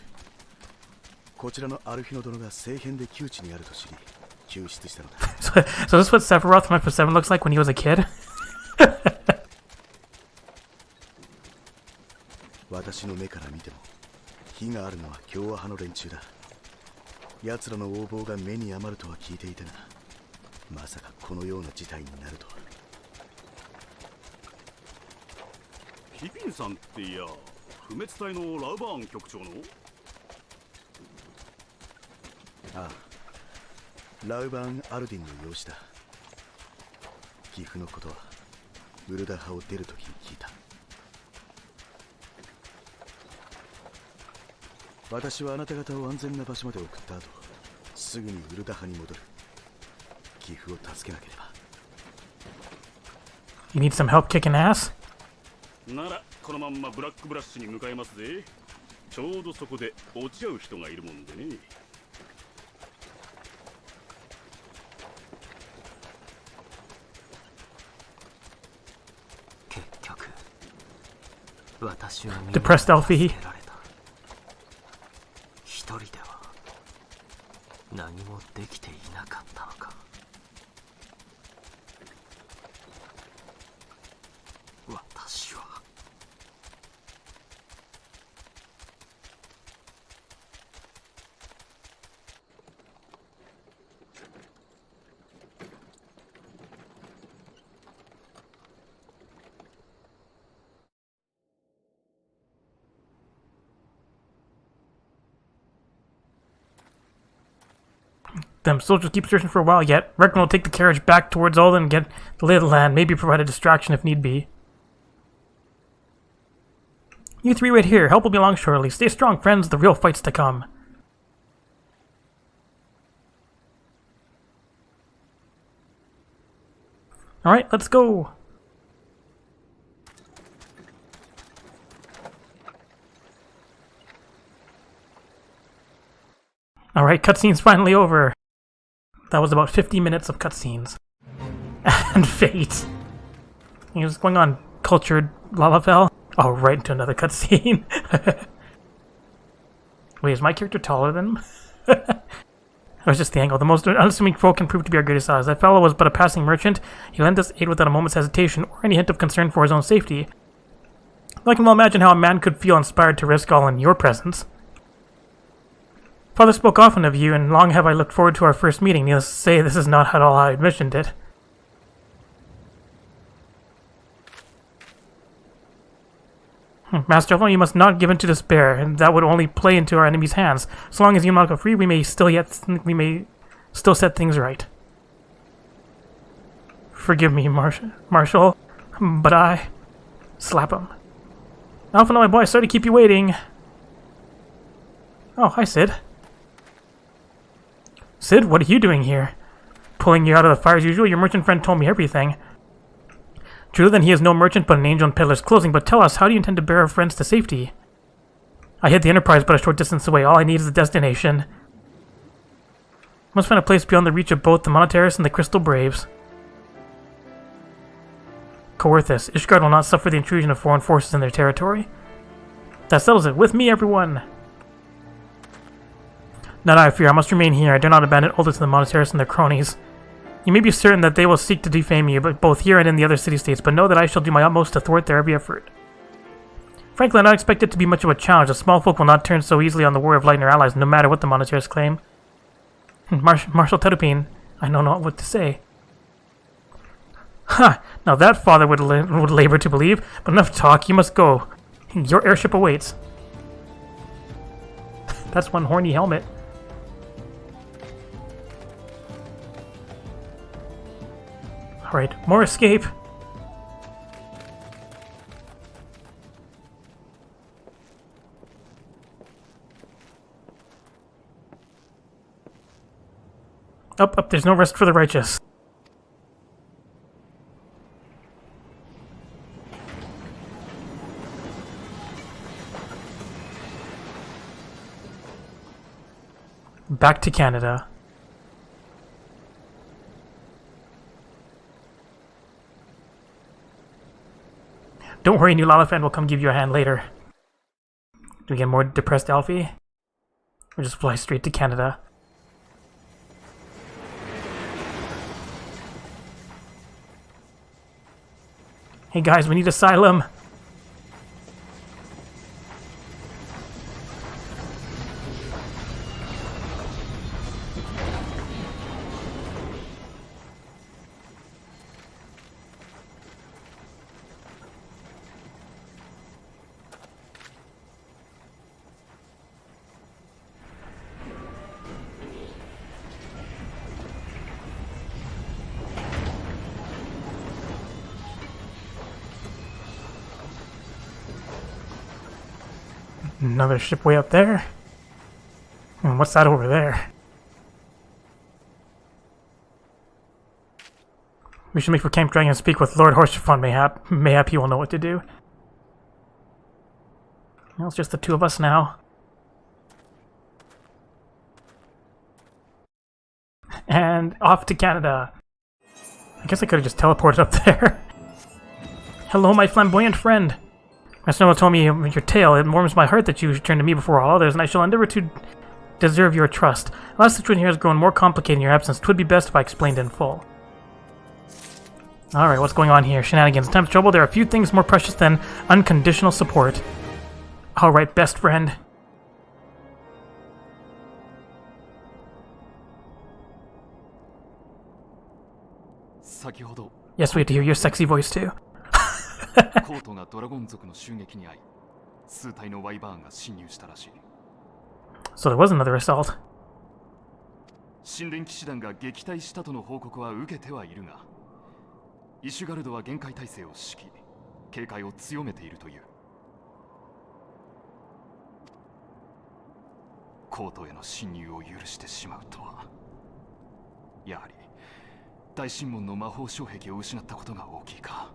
こちらのアルフィノ殿が聖変で窮地にあると知り救出したのだ。So this is what Sephiroth from FF7 looks like when he was a kid? 私の目から見ても火があるのは共和派の連中だ。奴らの横暴が目に余るとは聞いていたが、まさかこのような事態になるとは。ピピンさんっていや、不滅隊のラウバーン局長の？ああ、ラウバーン・アルディンの養子だ。岐阜のことはウルダ派を出るときに聞いた。私はあなた方を安全な場所まで送った後、すぐにウルダ派に戻る。岐阜を助けなければ。You need some help kicking ass? ならこのまんまブラックブラッシュに向かいますぜ。ちょうどそこで落ち合う人がいるもんでね。結局私は Depressed Alphy. 一人では何もできていなかったのか。私はThem soldiers keep searching for a while yet. Reckon will take the carriage back towards Alden and get the lay of the land, maybe provide a distraction if need be. You three wait here. Help will be along shortly. Stay strong, friends. The real fight's to come. Alright, let's go. Alright, cutscene's finally over. That was about 50 minutes of cutscenes. And fate. He was going on cultured Lalafell. Oh, right into another cutscene. Wait, is my character taller than him? That was just the angle. The most unassuming foe can prove to be our greatest size. That fellow was but a passing merchant. He lent us aid without a moment's hesitation or any hint of concern for his own safety. I can well imagine how a man could feel inspired to risk all in your presence. Father spoke often of you, and long have I looked forward to our first meeting. Needless to say, this is not at all how I envisioned it. Master Alpha, you must not give in to despair, and that would only play into our enemy's hands. So long as you not go free, we may still set things right. Forgive me, Marshal, but I slap him. Alpha, my boy, sorry to keep you waiting. Oh, hi, Sid. Sid, what are you doing here? Pulling you out of the fire as usual? Your merchant friend told me everything. True, then he is no merchant but an angel in peddler's clothing, but tell us, how do you intend to bear our friends to safety? I hid the Enterprise but a short distance away. All I need is a destination. Must find a place beyond the reach of both the Monetaris and the Crystal Braves. Coerthus. Ishgard will not suffer the intrusion of foreign forces in their territory. That settles it. With me, everyone! Not I fear. I must remain here. I dare not abandon Aldous and the Monetaris and their cronies. You may be certain that they will seek to defame you, but both here and in the other city-states, but know that I shall do my utmost to thwart their every effort. Frankly, I don't expect it to be much of a challenge. The small folk will not turn so easily on the word of light and their allies, no matter what the Monetaris claim. Marshal Terrapine, I know not what to say. Ha! Now that father would labor to believe, but enough talk, you must go. Your airship awaits. That's one horny helmet. Alright, more escape. Up, there's no rest for the righteous. Back to Canada. Don't worry, new Lalafell will come give you a hand later. Do we get more depressed Alphy? Or just fly straight to Canada? Hey guys, we need asylum! Another ship way up there. And what's that over there? We should make for Camp Dragon and speak with Lord Horsefon. Mayhap he will know what to do. Well, it's just the two of us now. And off to Canada. I guess I could have just teleported up there. Hello, my flamboyant friend. My Snow told me your tale. It warms my heart that you turn to me before all others, and I shall endeavor to deserve your trust. The last situation here has grown more complicated in your absence. 'Twould be best if I explained in full. Alright, what's going on here? Shenanigans. In times of trouble, there are few things more precious than unconditional support. Alright, best friend. Yes, we have to hear your sexy voice too. コートがドラゴン族の襲撃に遭い、数体のワイバーンが侵入したらしい。So there was another assault. 神殿騎士団が撃退したとの報告は受けてはいるが、イシュガルドは厳戒態勢を敷き、警戒を強めているという。コートへの侵入を許してしまうとは、やはり大神門の魔法障壁を失ったことが大きいか。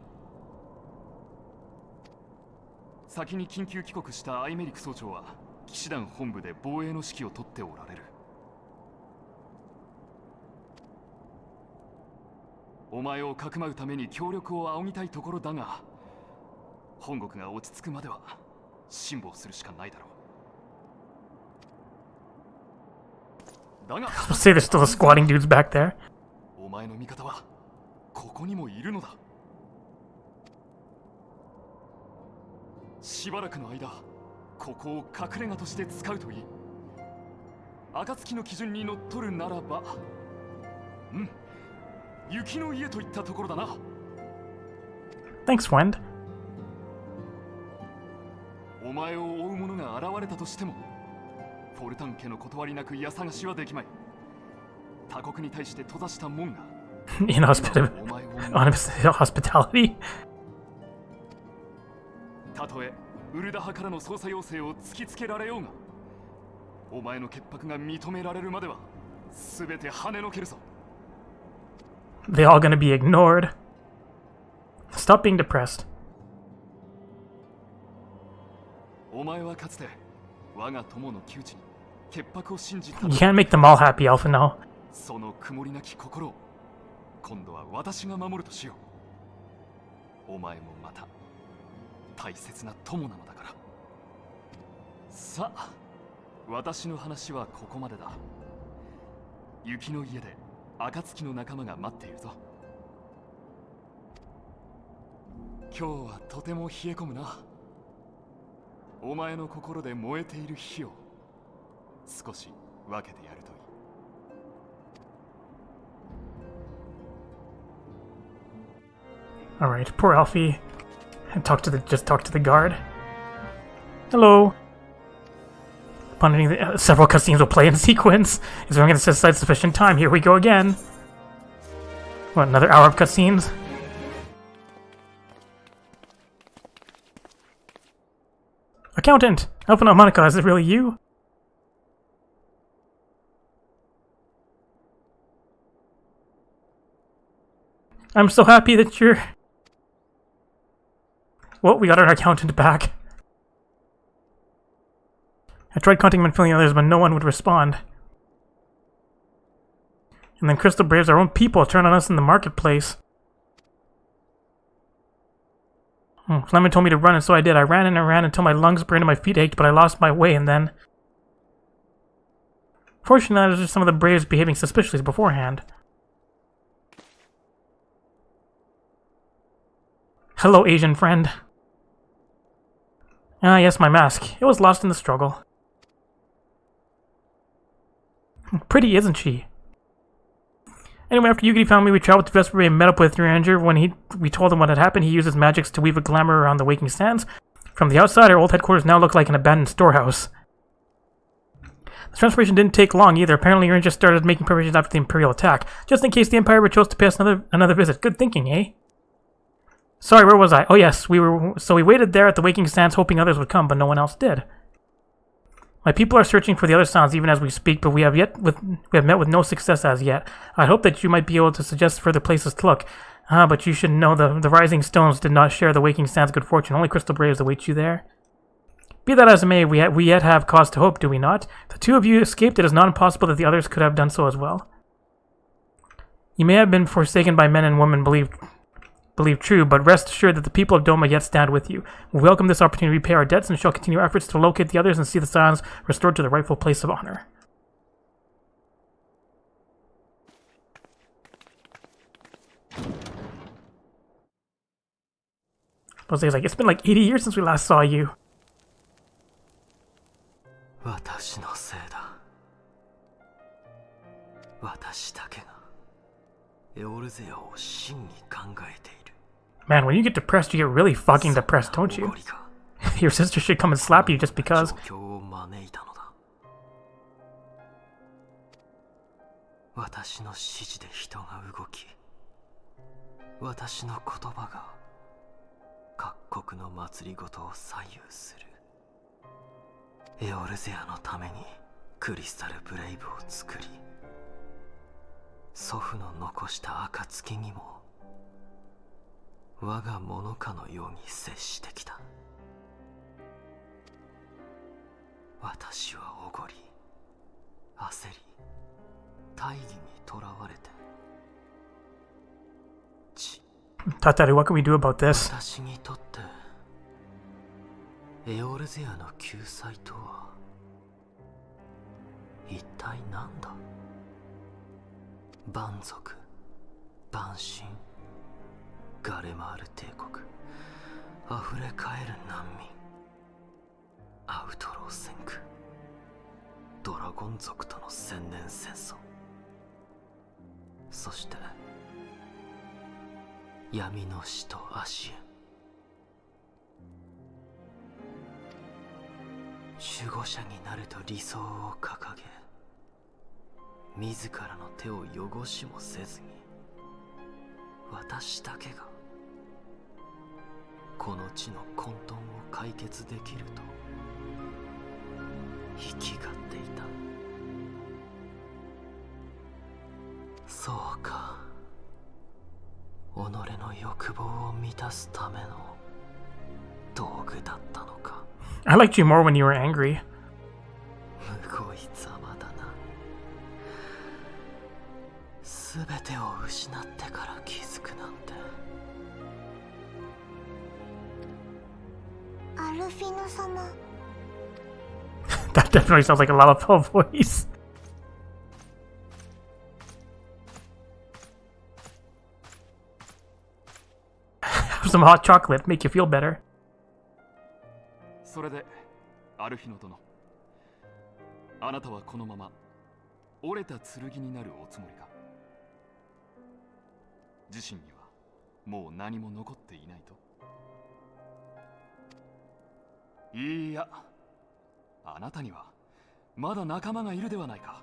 先に緊急帰国したアイメリク総長は騎士団本部で防衛の指揮を執っておられる。お前をかくまうために協力を仰ぎたいところだが、本国が落ち着くまでは辛抱するしかないだろう。だが I'll say there's still the squatting dudes back there. お前の味方はここにもいるのだ。しばらくの間、ここを隠れ家として使うといい。暁の基準にのっとるならば、雪の家といったところだな。Thanks, friend. お前を追う者が現れたとしても、フォルタン家の断りなく家探しはできまい。他国に対して閉ざした門がHospitality. たとえウルダ派からの捜査要請を突きつけられようが、お前の潔白が認められるまでは全て跳ねのけるぞ。They all gonna be ignored. Stop being depressed. お前はかつて我が友の窮地に潔白を信じた。 You can't make them all happy, Alpha, now. その曇りなき心を今度は私が守るとしよう。お前もまた大切な友なのだから。さあ、私の話はここまでだ。雪の家で暁の仲間が待っているぞ。今日はとても冷え込むな。お前の心で燃えている火を少し分けてやるといい。Alright, poor Alphy. Just talk to the guard. Hello. Upon ending several cutscenes will play in sequence. Is everyone going to set aside sufficient time? Here we go again. What, another hour of cutscenes? Accountant! Alpha Monica, is it really you? I'm so happy that you're... Well, we got our accountant back. I tried contacting him and filling others, but no one would respond. And then Crystal Braves, our own people, turn on us in the marketplace. Fleming told me to run, and so I did. I ran and I ran until my lungs burned and my feet ached, but I lost my way, and then... Fortunately, that was just some of the Braves behaving suspiciously beforehand. Hello, Asian friend. Ah, yes, my mask. It was lost in the struggle. Pretty, isn't she? Anyway, after Yugiri found me, we traveled to Vesperia and met up with Ranger. When we told him what had happened, he used his magics to weave a glamour around the Waking Sands. From the outside, our old headquarters now looked like an abandoned storehouse. The transformation didn't take long either. Apparently, Ranger started making preparations after the Imperial attack, just in case the Empire chose to pay us another visit. Good thinking, eh? Sorry, where was I? Oh yes, we waited there at the Waking Sands hoping others would come, but no one else did. My people are searching for the other sounds even as we speak, but we have met with no success as yet. I hope that you might be able to suggest further places to look. But you should know the Rising Stones did not share the Waking Sands' good fortune. Only Crystal Braves await you there. Be that as it may, we yet have cause to hope, do we not? If the two of you escaped, it is not impossible that the others could have done so as well. You may have been forsaken by men and women believe true, but rest assured that the people of Doma yet stand with you. We welcome this opportunity to repay our debts and shall continue our efforts to locate the others and see the Scions restored to their rightful place of honor. Jose's like, it's been like 80 years since we last saw you. 私のせいだ。私だけがエオルゼアを真に考えている。 Man, when you get depressed, you get really fucking depressed, don't you? Your sister should come and slap you just because. 私の指示で人が動き、私の言葉が各国の祭りごとを左右する。エオルゼアのためにクリスタルブレイブを作り、祖父の残した暁にも我がものかのように接してきた。私はおごり、焦り、大義にとらわれて。Tatari, what can we do about this? 私にとってエオルゼアの救済とは一体何だ？蛮族、蛮神、ガレマール帝国、溢れ返る難民、アウトロー戦区、ドラゴン族との千年戦争、そして闇の使とアシエン。守護者になると理想を掲げ、自らの手を汚しもせずに、私だけがこの地の混沌を解決できると生きがっていた。そうか、己の欲望を満たすための道具だったのか。I liked you more when you were angry. むごいざまだな。すべてを失ってから気づくなんて。アルフィノ様。That definitely sounds like a Lalafell voice. Have some hot chocolate, make you feel better. それでアルフィノ殿、あなたはこのまま折れた剣になるおつもりか？自身にはもう何も残っていないと？いいや、あなたにはまだ仲間がいるではないか。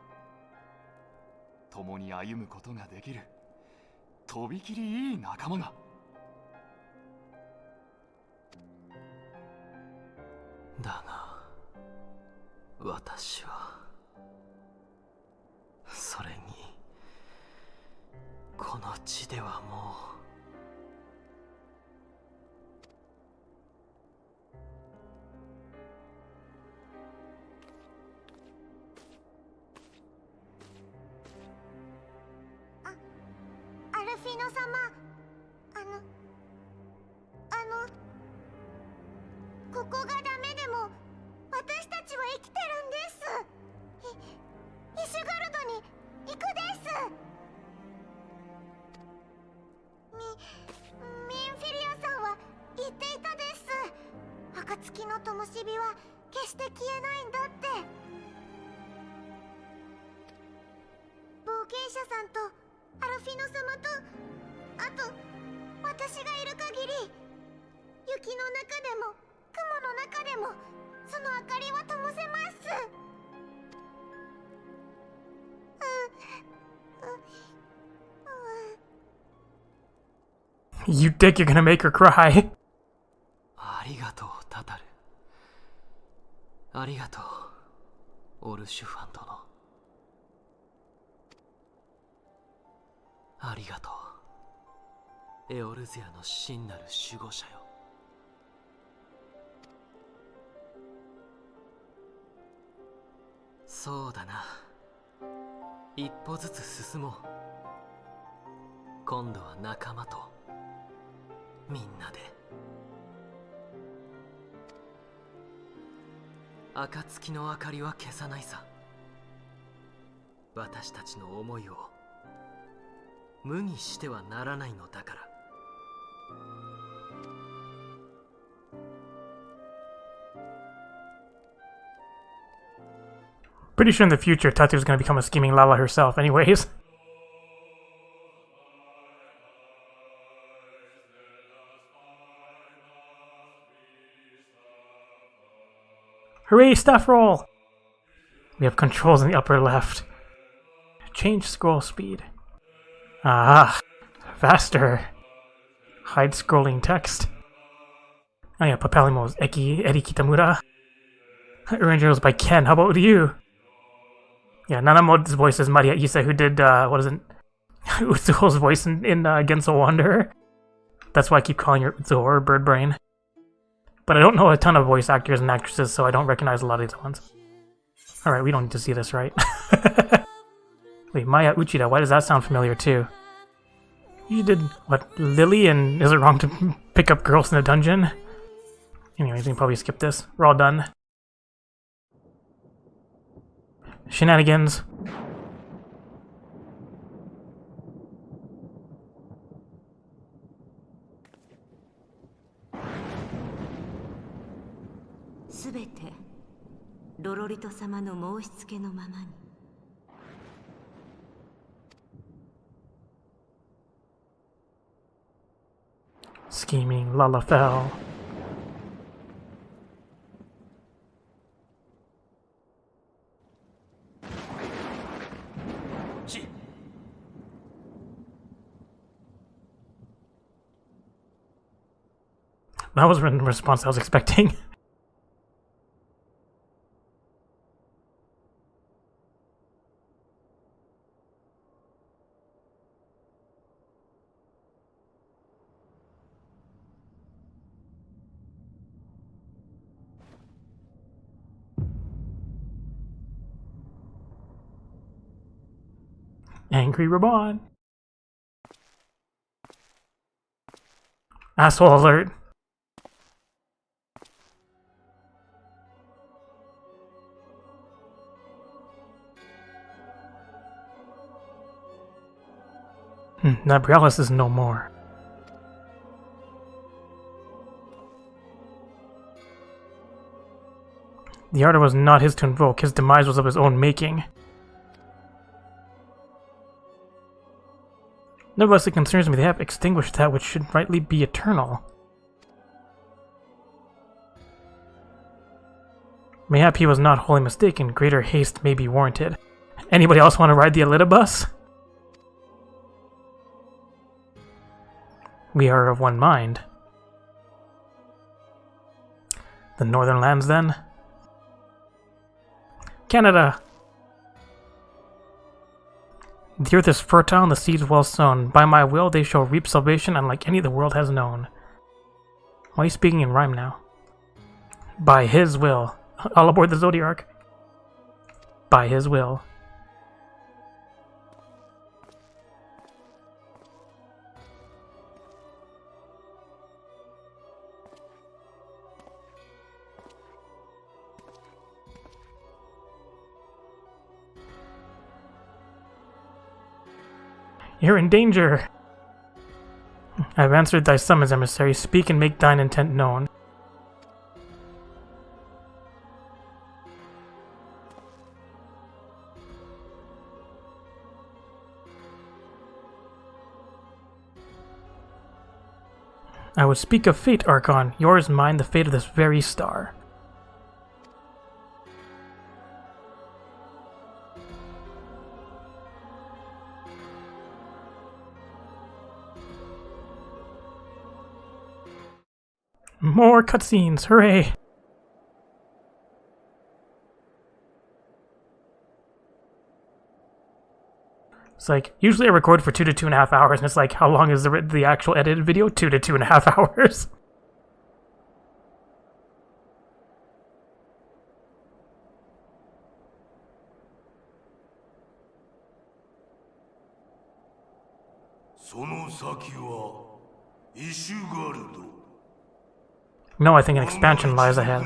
共に歩むことができるとびきりいい仲間が。だが私はそれにこの地ではもう。アルフィノ様、ここがダメでも私たちは生きてるんです。イシュガルドに行くです。ミンフィリアさんは言っていたです。暁の灯火は決して消えないんだって。冒険者さんとアルフィノ様と、あと私がいる限り、雪の中でも雲の中でもその明かりは灯せます。You think you're gonna make her cry? ありがとう、タタル。ありがとう、オルシュファン殿。ありがとう、エオルゼアの真なる守護者よ。そうだな。一歩ずつ進もう。今度は仲間とみんなで。暁の明かりは消さないさ。私たちの思いを無にしてはならないのだから。Pretty sure in the future, Tatu's gonna become a scheming Lala herself, anyways. Hooray, stuff roll! We have controls in the upper left. Change scroll speed. Ah, faster. Hide scrolling text. Oh yeah, Papalimo's Eddie Kitamura. Arrangers by Ken, how about you? Yeah, Nanamo's voice is Maria Issa, who did, Utsuho's voice in Genso Wanderer. That's why I keep calling her Utsuho or Bird Brain. But I don't know a ton of voice actors and actresses, so I don't recognize a lot of these ones. Alright, we don't need to see this, right? Wait, Maya Uchida, why does that sound familiar too? You did, what, Lily, and is it wrong to pick up girls in a dungeon? Anyways, we can probably skip this. We're all done. Shenanigans. Everything, ロロリト様の申し付けのままに。Scheming Lalafell. That was the response I was expecting. Angry Raubahn. Asshole alert. Nabrialis is no more. The ardor was not his to invoke, his demise was of his own making. Nevertheless, it concerns me they have extinguished that which should rightly be eternal. Mayhap he was not wholly mistaken, greater haste may be warranted. Anybody else want to ride the Alita bus? We are of one mind. The northern lands, then? Canada! The earth is fertile and the seeds well sown. By my will they shall reap salvation unlike any the world has known. Why are you speaking in rhyme now? By his will. All aboard the Zodiac. By his will. You're in danger. I have answered thy summons, emissary. Speak and make thine intent known. I would speak of fate, Archon. Yours, mine, the fate of this very star. More cutscenes, hooray! It's like, usually I record for 2 to 2.5 hours, and it's like, how long is the actual edited video? 2 to 2.5 hours. No, I think an expansion lies ahead.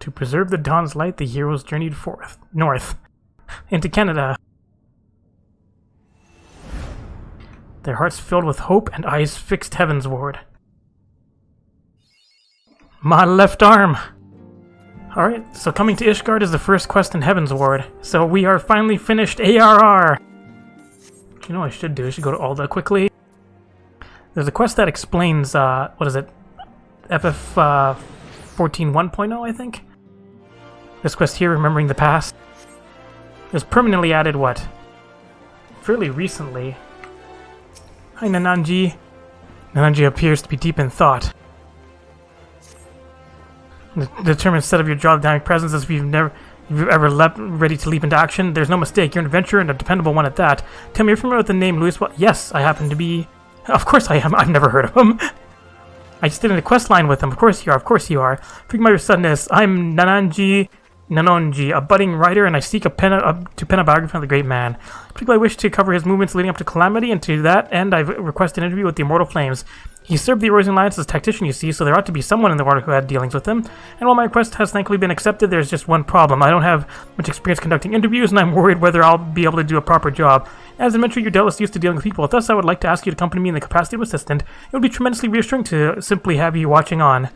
To preserve the dawn's light, the heroes journeyed north, into Canada. Their hearts filled with hope and eyes fixed heavensward. My left arm! Alright, so coming to Ishgard is the first quest in Heavensward. So we are finally finished ARR! You know what I should do? I should go to Alda quickly. There's a quest that explains, what is it? FF 14 1.0, I think? This quest here, Remembering the Past, was permanently added, what? Fairly recently. Hi, Nananji. Nananji appears to be deep in thought. The determined set of your jaw dynamic presence as if you've ever leapt ready to leap into action. There's no mistake. You're an adventurer and a dependable one at that. Tell me, you're familiar with the name Louis? Well, yes, I happen to be. Of course I am. I've never heard of him. I just did a quest line with him. Of course you are. Of course you are. Forgive my suddenness. I'm Nanonji, a budding writer, and I seek to pen a biography of the great man. Particularly, I wish to cover his movements leading up to Calamity, and to that end, I've requested an interview with the Immortal Flames. He served the Erosion Alliance as a tactician, you see, so there ought to be someone in the water who had dealings with him. And while my request has thankfully been accepted, there's just one problem. I don't have much experience conducting interviews, and I'm worried whether I'll be able to do a proper job. As I mentioned, you're doubtless used to dealing with people. Thus, I would like to ask you to accompany me in the capacity of assistant. It would be tremendously reassuring to simply have you watching on.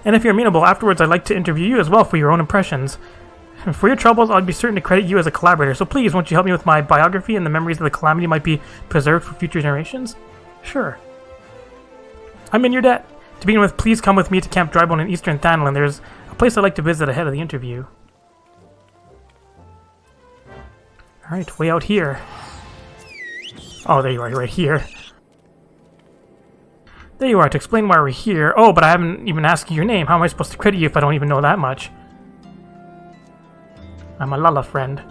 And if you're amenable, afterwards I'd like to interview you as well for your own impressions. For your troubles, I'd be certain to credit you as a collaborator, so please, won't you help me with my biography and the memories of the Calamity might be preserved for future generations? Sure. I'm in your debt. To begin with, please come with me to Camp Drybone in Eastern Thanlin. There's a place I'd like to visit ahead of the interview. Alright, way out here. Oh, there you are, you're right here. There you are, to explain why we're here. Oh, but I haven't even asked you your name. How am I supposed to credit you if I don't even know that much? I'm a Lala friend.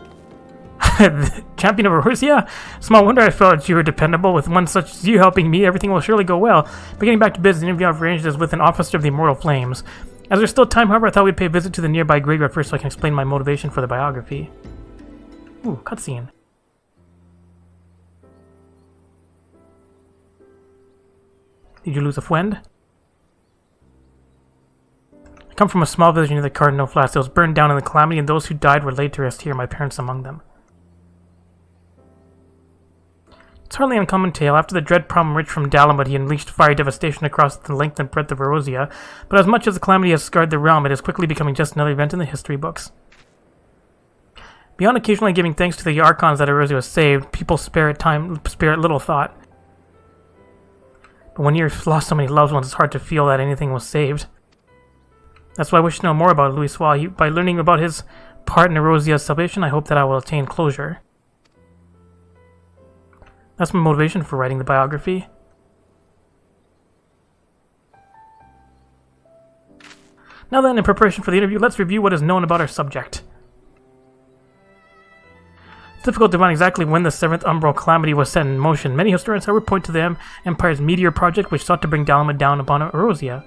Champion of Erosia? Small wonder I felt you were dependable. With one such as you helping me, everything will surely go well. But getting back to business, the interview I've arranged is with an officer of the Immortal Flames. As there's still time, however, I thought we'd pay a visit to the nearby graveyard first so I can explain my motivation for the biography. Ooh, cutscene. Did you lose a friend? I come from a small village near the Cardinal Flats. It was burned down in the Calamity, and those who died were laid to rest here, my parents among them. It's hardly an uncommon tale. After the dread problem reached from Dalamud, he unleashed fiery devastation across the length and breadth of Erosia, but as much as the Calamity has scarred the realm, it is quickly becoming just another event in the history books. Beyond occasionally giving thanks to the Archons that Erosia was saved, people spare it little thought. But when you've lost so many loved ones, it's hard to feel that anything was saved. That's why I wish to know more about Louis Soir. By learning about his part in Erosia's salvation, I hope that I will attain closure. That's my motivation for writing the biography. Now then, in preparation for the interview, let's review what is known about our subject. It's difficult to find exactly when the 7th Umbral Calamity was set in motion. Many historians, however, point to the Empire's Meteor Project, which sought to bring Dalaman down upon Eorzea.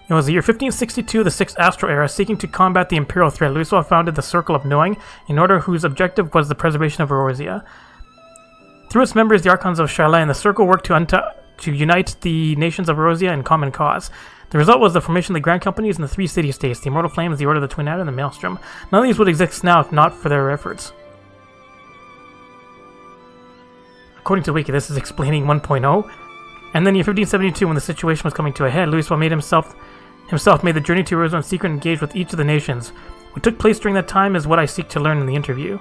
It was the year 1562, the 6th Astral Era. Seeking to combat the Imperial threat, Lalafell founded the Circle of Knowing, in order whose objective was the preservation of Eorzea. Through its members, the Archons of Charlene, the Circle worked to unite the nations of Eorzea in common cause. The result was the formation of the Grand Companies and the 3 city-states, the Immortal Flames, the Order of the Twin Adder, and the Maelstrom. None of these would exist now if not for their efforts. According to Wiki, this is explaining 1.0. And then in 1572, when the situation was coming to a head, Lalafell made himself made the journey to Eorzea in secret and engaged with each of the nations. What took place during that time is what I seek to learn in the interview.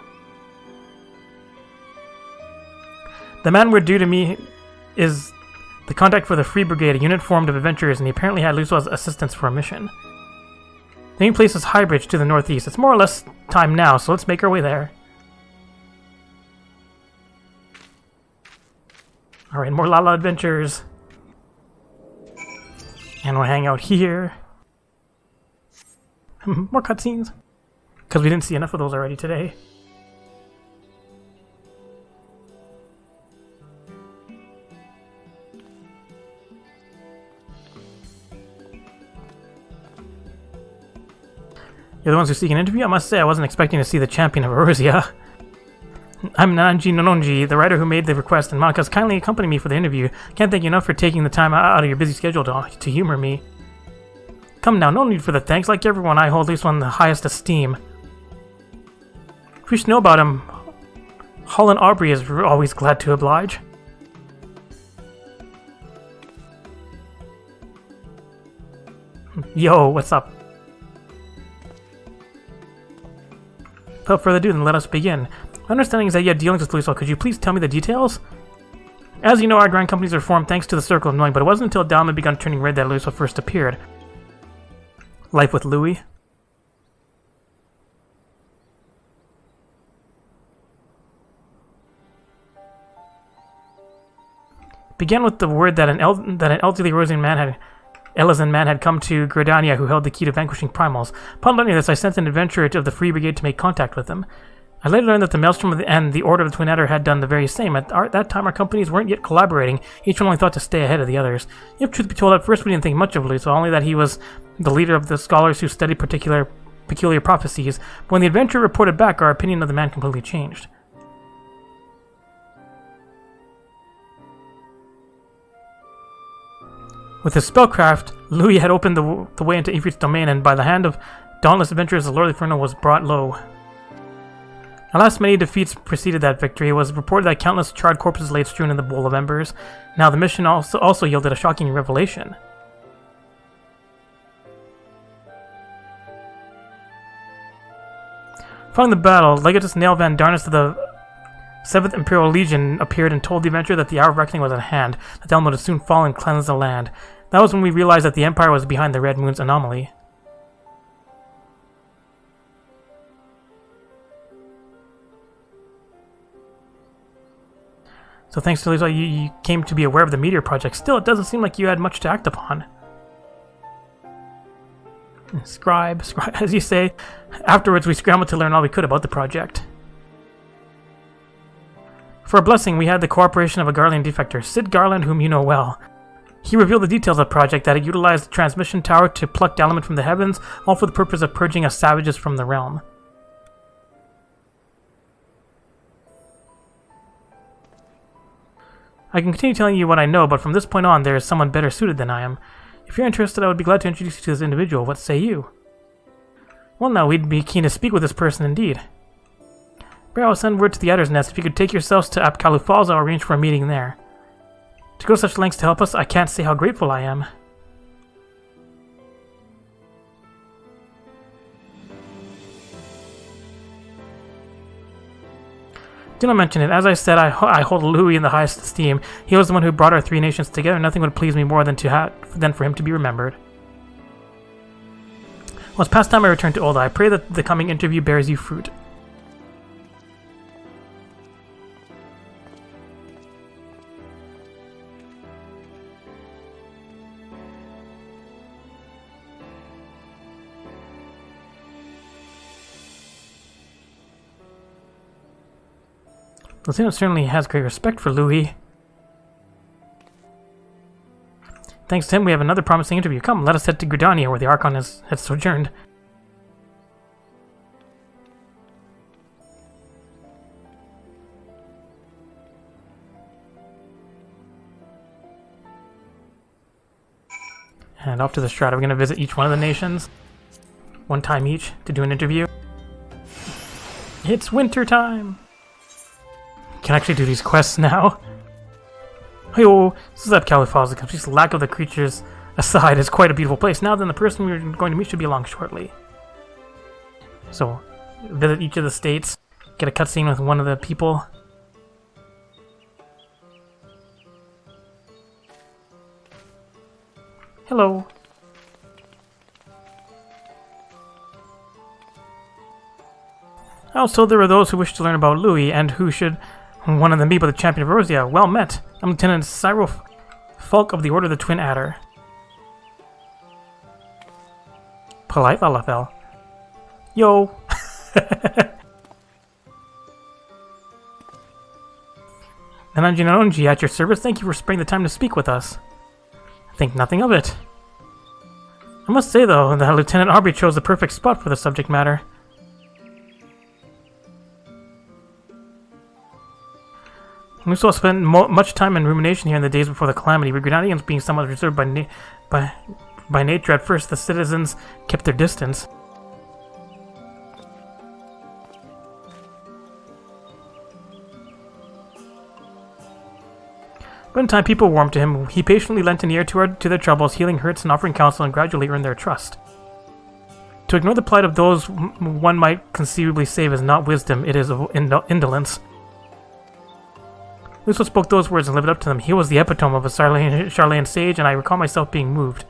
The man we're due to me is the contact for the Free Brigade, a unit formed of adventurers, and he apparently had Lalafell's assistance for a mission. The main place is Highbridge to the northeast. It's more or less time now, so let's make our way there. Alright, more Lala adventures. And we'll hang out here. More cutscenes. Because we didn't see enough of those already today. You're the ones who seek an interview? I must say I wasn't expecting to see the champion of Eorzea. I'm Nanji Nononji, the writer who made the request, and Monika's kindly accompanied me for the interview. Can't thank you enough for taking the time out of your busy schedule to humor me. Come now, no need for the thanks. Like everyone, I hold Lalafell in the highest esteem. If you should know about him, Holland Aubrey is always glad to oblige. Yo, what's up? Without further ado, then let us begin. My understanding is that you have dealings with Lalafell. Could you please tell me the details? As you know, our grand companies were formed thanks to the Circle of Knowing, but it wasn't until Dalaman began turning red that Lalafell first appeared. Life with Louis. Began with the word that an elderly Elizan man had come to Gridania, who held the key to vanquishing primals. Upon learning this, I sent an adventurer of the Free Brigade to make contact with him. I later learned that the Maelstrom and the Order of the Twin Adder had done the very same. At that time, our companies weren't yet collaborating. Each one only thought to stay ahead of the others. If truth be told, at first we didn't think much of Lalafell, only that he was the leader of the scholars who studied peculiar prophecies. But when the adventurer reported back, our opinion of the man completely changed. With his spellcraft, Louis had opened the way into Ifrit's domain, and by the hand of dauntless adventurers, the Lord of the Inferno was brought low. Alas, many defeats preceded that victory. It was reported that countless charred corpses lay strewn in the bowl of embers. Now, the mission also yielded a shocking revelation. Following the battle, Legatus Nail Van Darnus of the 7th Imperial Legion appeared and told the adventurer that the hour of reckoning was at hand, that Dalaman would soon fall and cleanse the land. That was when we realized that the Empire was behind the Red Moon's anomaly. So thanks to Lalafell, you came to be aware of the Meteor Project. Still, it doesn't seem like you had much to act upon. Scribe, as you say. Afterwards, we scrambled to learn all we could about the project. For a blessing, we had the cooperation of a Garland defector, Sid Garland, whom you know well. He revealed the details of the project, that it utilized the transmission tower to pluck Dalaman from the heavens, all for the purpose of purging us savages from the realm. I can continue telling you what I know, but from this point on, there is someone better suited than I am. If you're interested, I would be glad to introduce you to this individual. What say you? Well, now, we'd be keen to speak with this person indeed. I'll send word to the Adder's Nest. If you could take yourselves to Apkalu Falls, I'll arrange for a meeting there. To go to such lengths to help us, I can't say how grateful I am. Do not mention it. As I said, I hold Louis in the highest esteem. He was the one who brought our 3 nations together. Nothing would please me more than for him to be remembered. Well, it's past time I return to Olda. I pray that the coming interview bears you fruit. Lieutenant certainly has great respect for Louis. Thanks to him, we have another promising interview. Come, let us head to Gridania, where the Archon has sojourned. And off to the Strata. We're going to visit each one of the nations. One time each to do an interview. It's winter time! Can actually do these quests now. Hey-oh, this is at Califaz. The complete lack of the creatures aside is quite a beautiful place. Now then, the person we're going to meet should be along shortly. So, visit each of the states. Get a cutscene with one of the people. Hello. Also, there were those who wished to learn about Louis, and who should one of them be but the champion of Eorzea. Well met. I'm Lieutenant Cyril Falk of the Order of the Twin Adder. Polite Lalafell. Yo. Nananji Nanonji, at your service. Thank you for sparing the time to speak with us. Think nothing of it. I must say, though, that Lieutenant Aubrey chose the perfect spot for the subject matter. Musso spent much time in rumination here in the days before the calamity, with Grenadians being somewhat reserved by nature. At first, the citizens kept their distance. But in time, people warmed to him. He patiently lent an ear to their troubles, healing hurts and offering counsel, and gradually earned their trust. To ignore the plight of those one might conceivably save is not wisdom, it is indolence. Lusso spoke those words and lived up to them. He was the epitome of a Charlayan sage, and I recall myself being moved.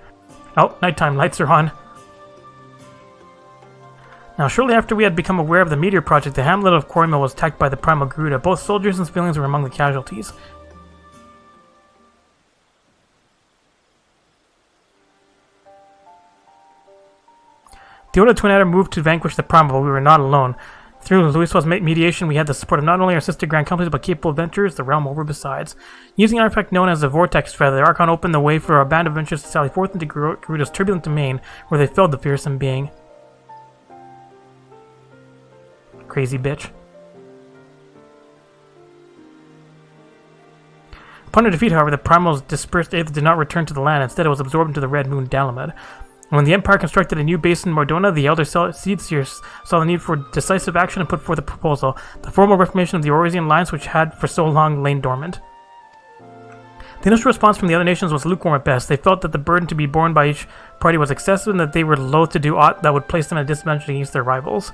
Oh, nighttime, lights are on. Now, shortly after we had become aware of the meteor project, the hamlet of Quarrymill was attacked by the Primal Garuda. Both soldiers and civilians were among the casualties. The Order of Twin Adder moved to vanquish the Primal, but we were not alone. Through Louis's mediation, we had the support of not only our sister Grand Companies, but capable adventurers the realm over besides. Using an artifact known as the Vortex Feather, the Archon opened the way for our band of adventurers to sally forth into Garuda's turbulent domain, where they felled the fearsome being. Crazy bitch. Upon her defeat, however, the Primal's dispersed aether did not return to the land. Instead, it was absorbed into the Red Moon Dalamed. When the Empire constructed a new base in Mordona, the Elder Seedseers saw the need for decisive action and put forth a proposal, the formal reformation of the Eorzean Alliance, which had for so long lain dormant. The initial response from the other nations was lukewarm at best. They felt that the burden to be borne by each party was excessive, and that they were loath to do aught that would place them at a disadvantage against their rivals.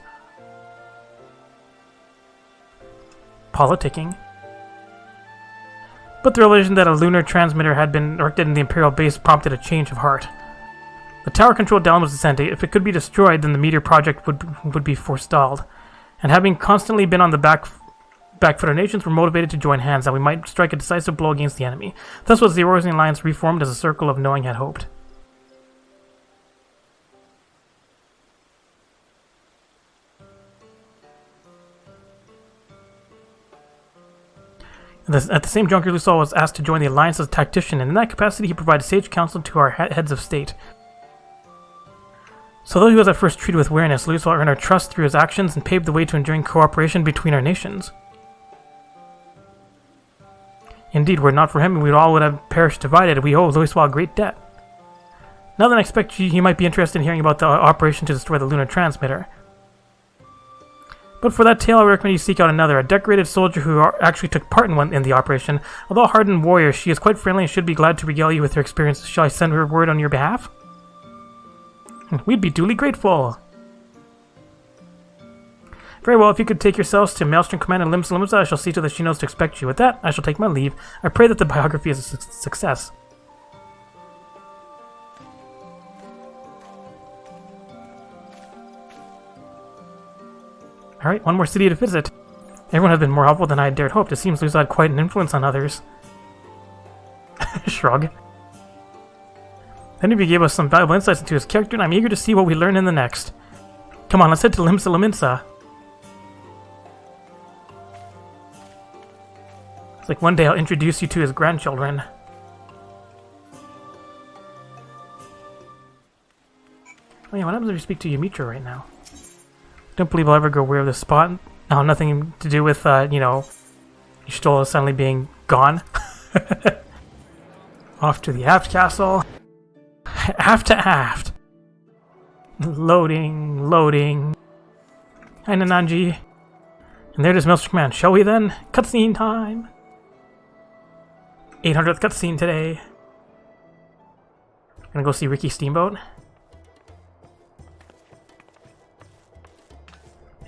Politicking. But the revelation that a lunar transmitter had been erected in the Imperial base prompted a change of heart. The tower-controlled Dalamud's descent. If it could be destroyed, then the meteor project would be forestalled. And having constantly been on the back foot, our nations were motivated to join hands, that we might strike a decisive blow against the enemy. Thus was the Eorzean Alliance reformed as a circle of knowing had hoped. At the same juncture, Lusal was asked to join the Alliance as a tactician, and in that capacity he provided sage counsel to our heads of state. So though he was at first treated with wariness, Lusal earned our trust through his actions and paved the way to enduring cooperation between our nations. Indeed, were it not for him, we all would have perished divided. We owe Lusal a great debt. Now then, I expect he might be interested in hearing about the operation to destroy the lunar transmitter. But for that tale, I recommend you seek out another, a decorated soldier who actually took part in the operation. Although a hardened warrior, she is quite friendly and should be glad to regale you with her experience. Shall I send her word on your behalf? We'd be duly grateful. Very well, if you could take yourselves to Maelstrom Command and Limsa, I shall see to that she knows to expect you. With that, I shall take my leave. I pray that the biography is a success. Alright, one more city to visit. Everyone has been more helpful than I had dared hope. It seems Lusa had quite an influence on others. Shrug. The interview gave us some valuable insights into his character, and I'm eager to see what we learn in the next. Come on, let's head to Limsa Laminsa. It's like one day I'll introduce you to his grandchildren. Oh yeah, what happens if you speak to Yumitra right now? Don't believe I'll ever go aware of this spot. No, nothing to do with, you know, Y'shtola suddenly being gone. Off to the aft castle. Aft to aft. Loading, loading. Hi, Nananji. And there's Maelstrom Man. Shall we then? Cutscene time. 800th cutscene today. Gonna go see Ricky Steamboat.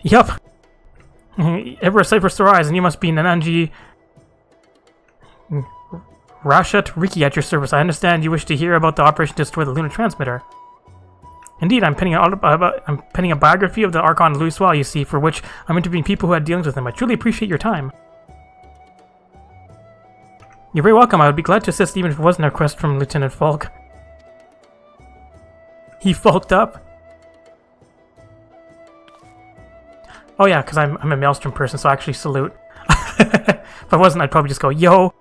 Yup. Ever a sight for sore eyes, and you must be Nananji Rashat Riki at your service. I understand you wish to hear about the operation to destroy the lunar transmitter. Indeed, I'm penning a biography of the Archon Louiswell, you see, for which I'm interviewing people who had dealings with him. I truly appreciate your time. You're very welcome. I would be glad to assist even if it wasn't a request from Lieutenant Falk. He falked up. Oh yeah, because I'm a Maelstrom person, so I actually salute. If I wasn't, I'd probably just go, yo!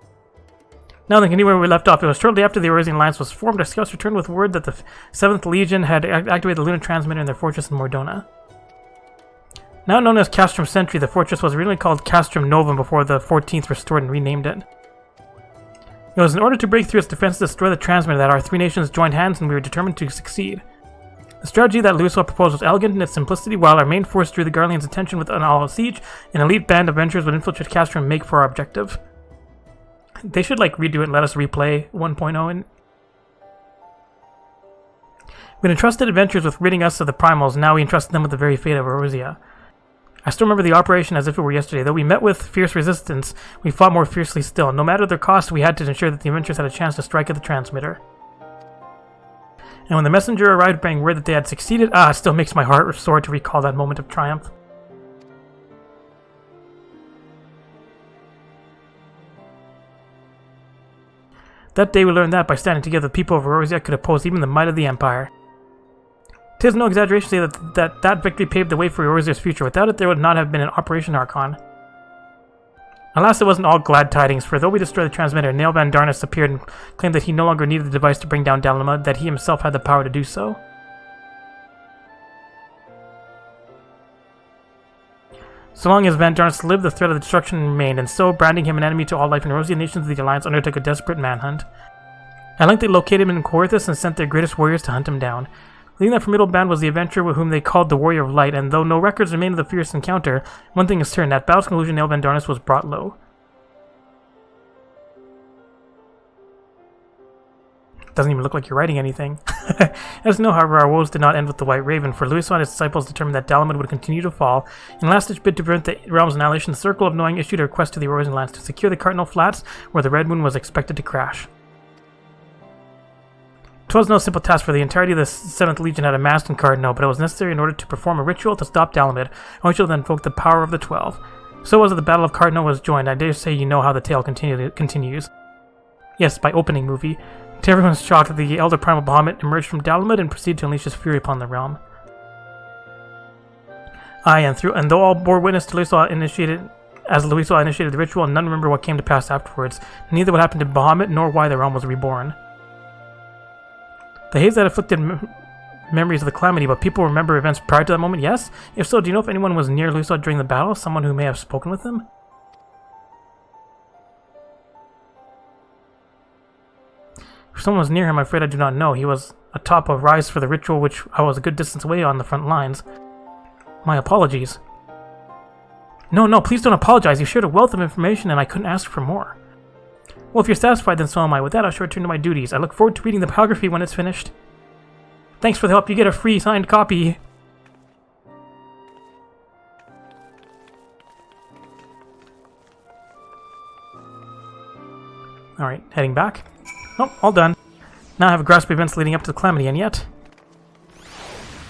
Now then, anywhere we left off, it was shortly after the Orosian Alliance was formed, our scouts returned with word that the 7th Legion had activated the lunar transmitter in their fortress in Mordona. Now known as Castrum Sentry, the fortress was originally called Castrum Novum before the 14th restored and renamed it. It was in order to break through its defenses to destroy the transmitter that our three nations joined hands and we were determined to succeed. The strategy that Louiswell proposed was elegant in its simplicity. While our main force drew the Guardians' attention with an all-out siege, an elite band of adventurers would infiltrate Castrum and make for our objective. They should, like, redo it and let us replay 1.0. And we entrusted adventurers with ridding us of the primals, now we entrusted them with the very fate of Eorzea. I still remember the operation as if it were yesterday. Though we met with fierce resistance, we fought more fiercely still. No matter the cost, we had to ensure that the adventurers had a chance to strike at the transmitter. And when the messenger arrived bringing word that they had succeeded, it still makes my heart soar to recall that moment of triumph. That day we learned that, by standing together, the people of Eorzea could oppose even the might of the Empire. 'Tis no exaggeration to say that victory paved the way for Eorzea's future. Without it, there would not have been an Operation Archon. Alas, it wasn't all glad tidings, for though we destroyed the transmitter, Nail Van Darnus appeared and claimed that he no longer needed the device to bring down Dalamud, that he himself had the power to do so. So long as Van Darnus lived, the threat of destruction remained, and so, branding him an enemy to all life in Eorzea, nations of the Alliance undertook a desperate manhunt. At length they located him in Coerthus and sent their greatest warriors to hunt him down. Leading that formidable band was the adventurer whom they called the Warrior of Light, and though no records remain of the fierce encounter, one thing is certain, at battle's conclusion Nail Van Darnus was brought low. Doesn't even look like you're writing anything. As you know, however, our woes did not end with the White Raven, for Louiswell and his disciples determined that Dalamud would continue to fall. In a last-ditch bid to prevent the realm's annihilation, the Circle of Knowing issued a request to the Eorzean Alliance to secure the Cardinal Flats, where the Red Moon was expected to crash. 'Twas no simple task, for the entirety of the 7th Legion had amassed in Cardinal, but it was necessary in order to perform a ritual to stop Dalamud, which will then invoke the power of the 12. So was it the Battle of Cardinal was joined. I dare say you know how the tale continues. Yes, by opening movie. To everyone's shock, the Elder Primal Bahamut emerged from Dalamud and proceeded to unleash his fury upon the realm. Aye, and though all bore witness to Louiswell initiated the ritual, none remember what came to pass afterwards. Neither what happened to Bahamut nor why the realm was reborn. The haze that afflicted memories of the calamity, but people remember events prior to that moment, yes? If so, do you know if anyone was near Louiswell during the battle? Someone who may have spoken with him? If someone was near him, I'm afraid I do not know. He was atop a rise for the ritual, which I was a good distance away on the front lines. My apologies. No, please don't apologize. You shared a wealth of information and I couldn't ask for more. Well, if you're satisfied, then so am I. With that, I shall return to my duties. I look forward to reading the biography when it's finished. Thanks for the help. You get a free signed copy. Alright, heading back. Oh, all done. Now I have a grasp of events leading up to the calamity, and yet...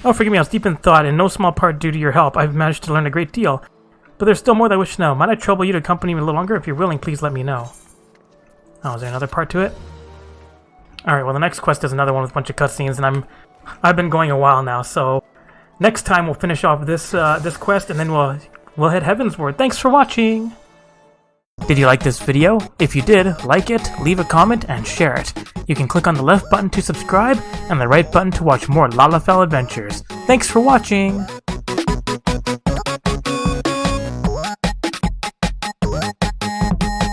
Oh, forgive me, I was deep in thought, in no small part due to your help. I've managed to learn a great deal. But there's still more that I wish to know. Might I trouble you to accompany me a little longer? If you're willing, please let me know. Oh, is there another part to it? Alright, well the next quest is another one with a bunch of cutscenes, and I've been going a while now, so... Next time we'll finish off this quest, and then we'll head heavensward. Thanks for watching! Did you like this video? If you did, like it, leave a comment, and share it. You can click on the left button to subscribe, and the right button to watch more Lalafell adventures. Thanks for watching!